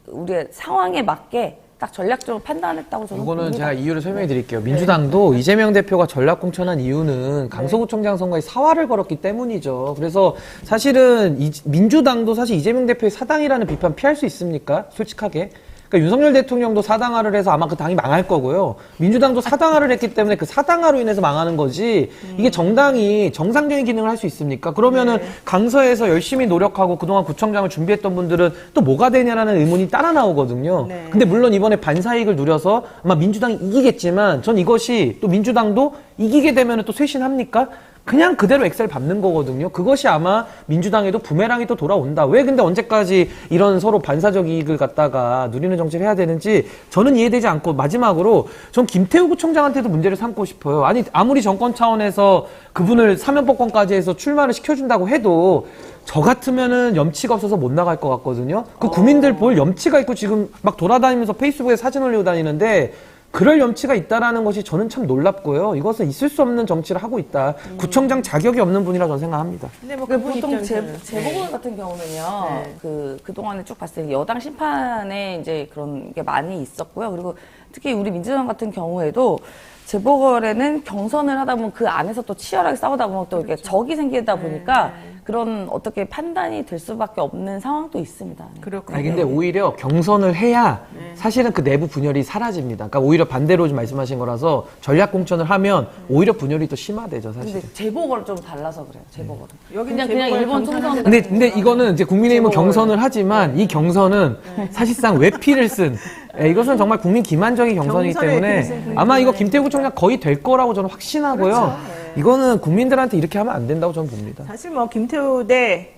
우리의 상황에 맞게 딱 전략적으로 판단했다고 저는 이거는 봅니다. 제가 이유를 설명해 드릴게요. 민주당도 이재명 대표가 전략 공천한 이유는 강서구청장 선거에 사활을 걸었기 때문이죠. 그래서 사실은 민주당도 사실 이재명 대표의 사당이라는 비판 피할 수 있습니까? 솔직하게. 그러니까 윤석열 대통령도 사당화를 해서 아마 그 당이 망할 거고요. 민주당도 사당화를 했기 때문에 그 사당화로 인해서 망하는 거지. 이게 정당이 정상적인 기능을 할 수 있습니까? 그러면은 강서에서 열심히 노력하고 그동안 구청장을 준비했던 분들은 또 뭐가 되냐라는 의문이 따라 나오거든요. 네. 근데 물론 이번에 반사이익을 누려서 아마 민주당이 이기겠지만 전 이것이 또 민주당도 이기게 되면 또 쇄신합니까? 그냥 그대로 엑셀 밟는 거거든요. 그것이 아마 민주당에도 부메랑이 또 돌아온다. 왜 근데 언제까지 이런 서로 반사적 이익을 갖다가 누리는 정치를 해야 되는지 저는 이해되지 않고, 마지막으로 전 김태우 구청장한테도 문제를 삼고 싶어요. 아니 아무리 정권 차원에서 그분을 사면법권까지 해서 출마를 시켜준다고 해도 저 같으면은 염치가 없어서 못 나갈 것 같거든요. 그 구민들 볼 염치가 있고 지금 막 돌아다니면서 페이스북에 사진 올리고 다니는데 그럴 염치가 있다라는 것이 저는 참 놀랍고요. 이것은 있을 수 없는 정치를 하고 있다. 구청장 자격이 없는 분이라 저는 생각합니다. 근데 뭐 그러니까 그분 보통 입장에서는. 재보궐 같은 경우는요, 네. 그동안에 쭉 봤을 때 여당 심판에 이제 그런 게 많이 있었고요. 그리고 특히 우리 민주당 같은 경우에도 재보궐에는 경선을 하다 보면 그 안에서 또 치열하게 싸우다 보면 또 이렇게 적이 생기다 보니까 그런 어떻게 판단이 될 수밖에 없는 상황도 있습니다. 네. 그렇군요. 아니, 근데 오히려 경선을 해야 사실은 그 내부 분열이 사라집니다. 그러니까 오히려 반대로 좀 말씀하신 거라서 전략 공천을 하면 오히려 분열이 또 심화되죠, 사실은. 근데 재보궐은 좀 달라서 그래요. 재보궐은. 여기는 그냥 재보궐 일본 경선하는데 총선. 근데 이거는 이제 국민의힘은 재보궐. 경선을 하지만 이 경선은 사실상 외피를 쓴, 이것은 정말 국민 기만적인 경선이기 경선에 때문에 외피를 쓴 아마 이거 김태우 구청장 거의 될 거라고 저는 확신하고요. 그렇죠. 이거는 국민들한테 이렇게 하면 안 된다고 저는 봅니다. 사실 뭐 김태우 대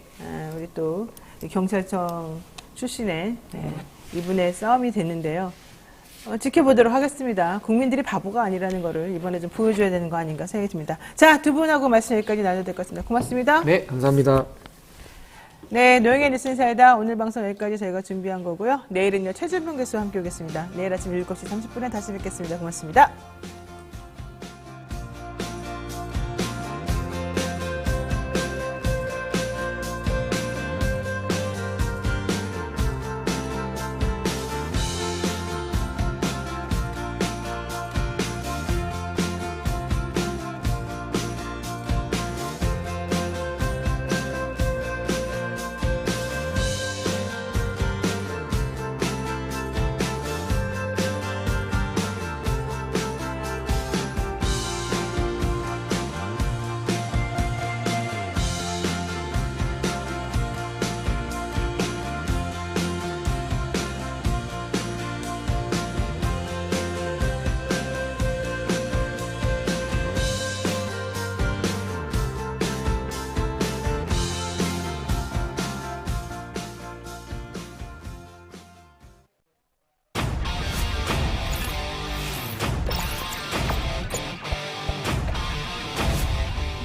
우리 또 경찰청 출신의 이분의 싸움이 됐는데요. 지켜보도록 하겠습니다. 국민들이 바보가 아니라는 거를 이번에 좀 보여줘야 되는 거 아닌가 생각이 듭니다. 자, 두 분하고 말씀 여기까지 나눠야 될 것 같습니다. 고맙습니다. 네, 감사합니다. 네, 노영의 뉴스인사이다. 오늘 방송 여기까지 저희가 준비한 거고요. 내일은요, 최준봉 교수와 함께 오겠습니다. 내일 아침 7시 30분에 다시 뵙겠습니다. 고맙습니다.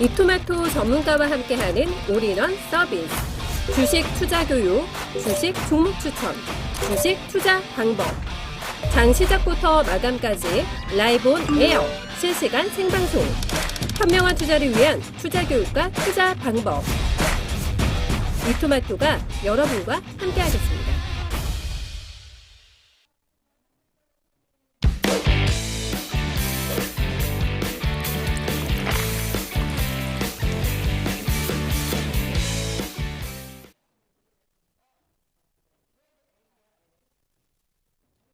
이토마토 전문가와 함께하는 올인원 서비스. 주식 투자 교육, 주식 종목 추천, 주식 투자 방법. 장 시작부터 마감까지 라이브 온 에어, 실시간 생방송. 현명한 투자를 위한 투자 교육과 투자 방법. 이토마토가 여러분과 함께하겠습니다.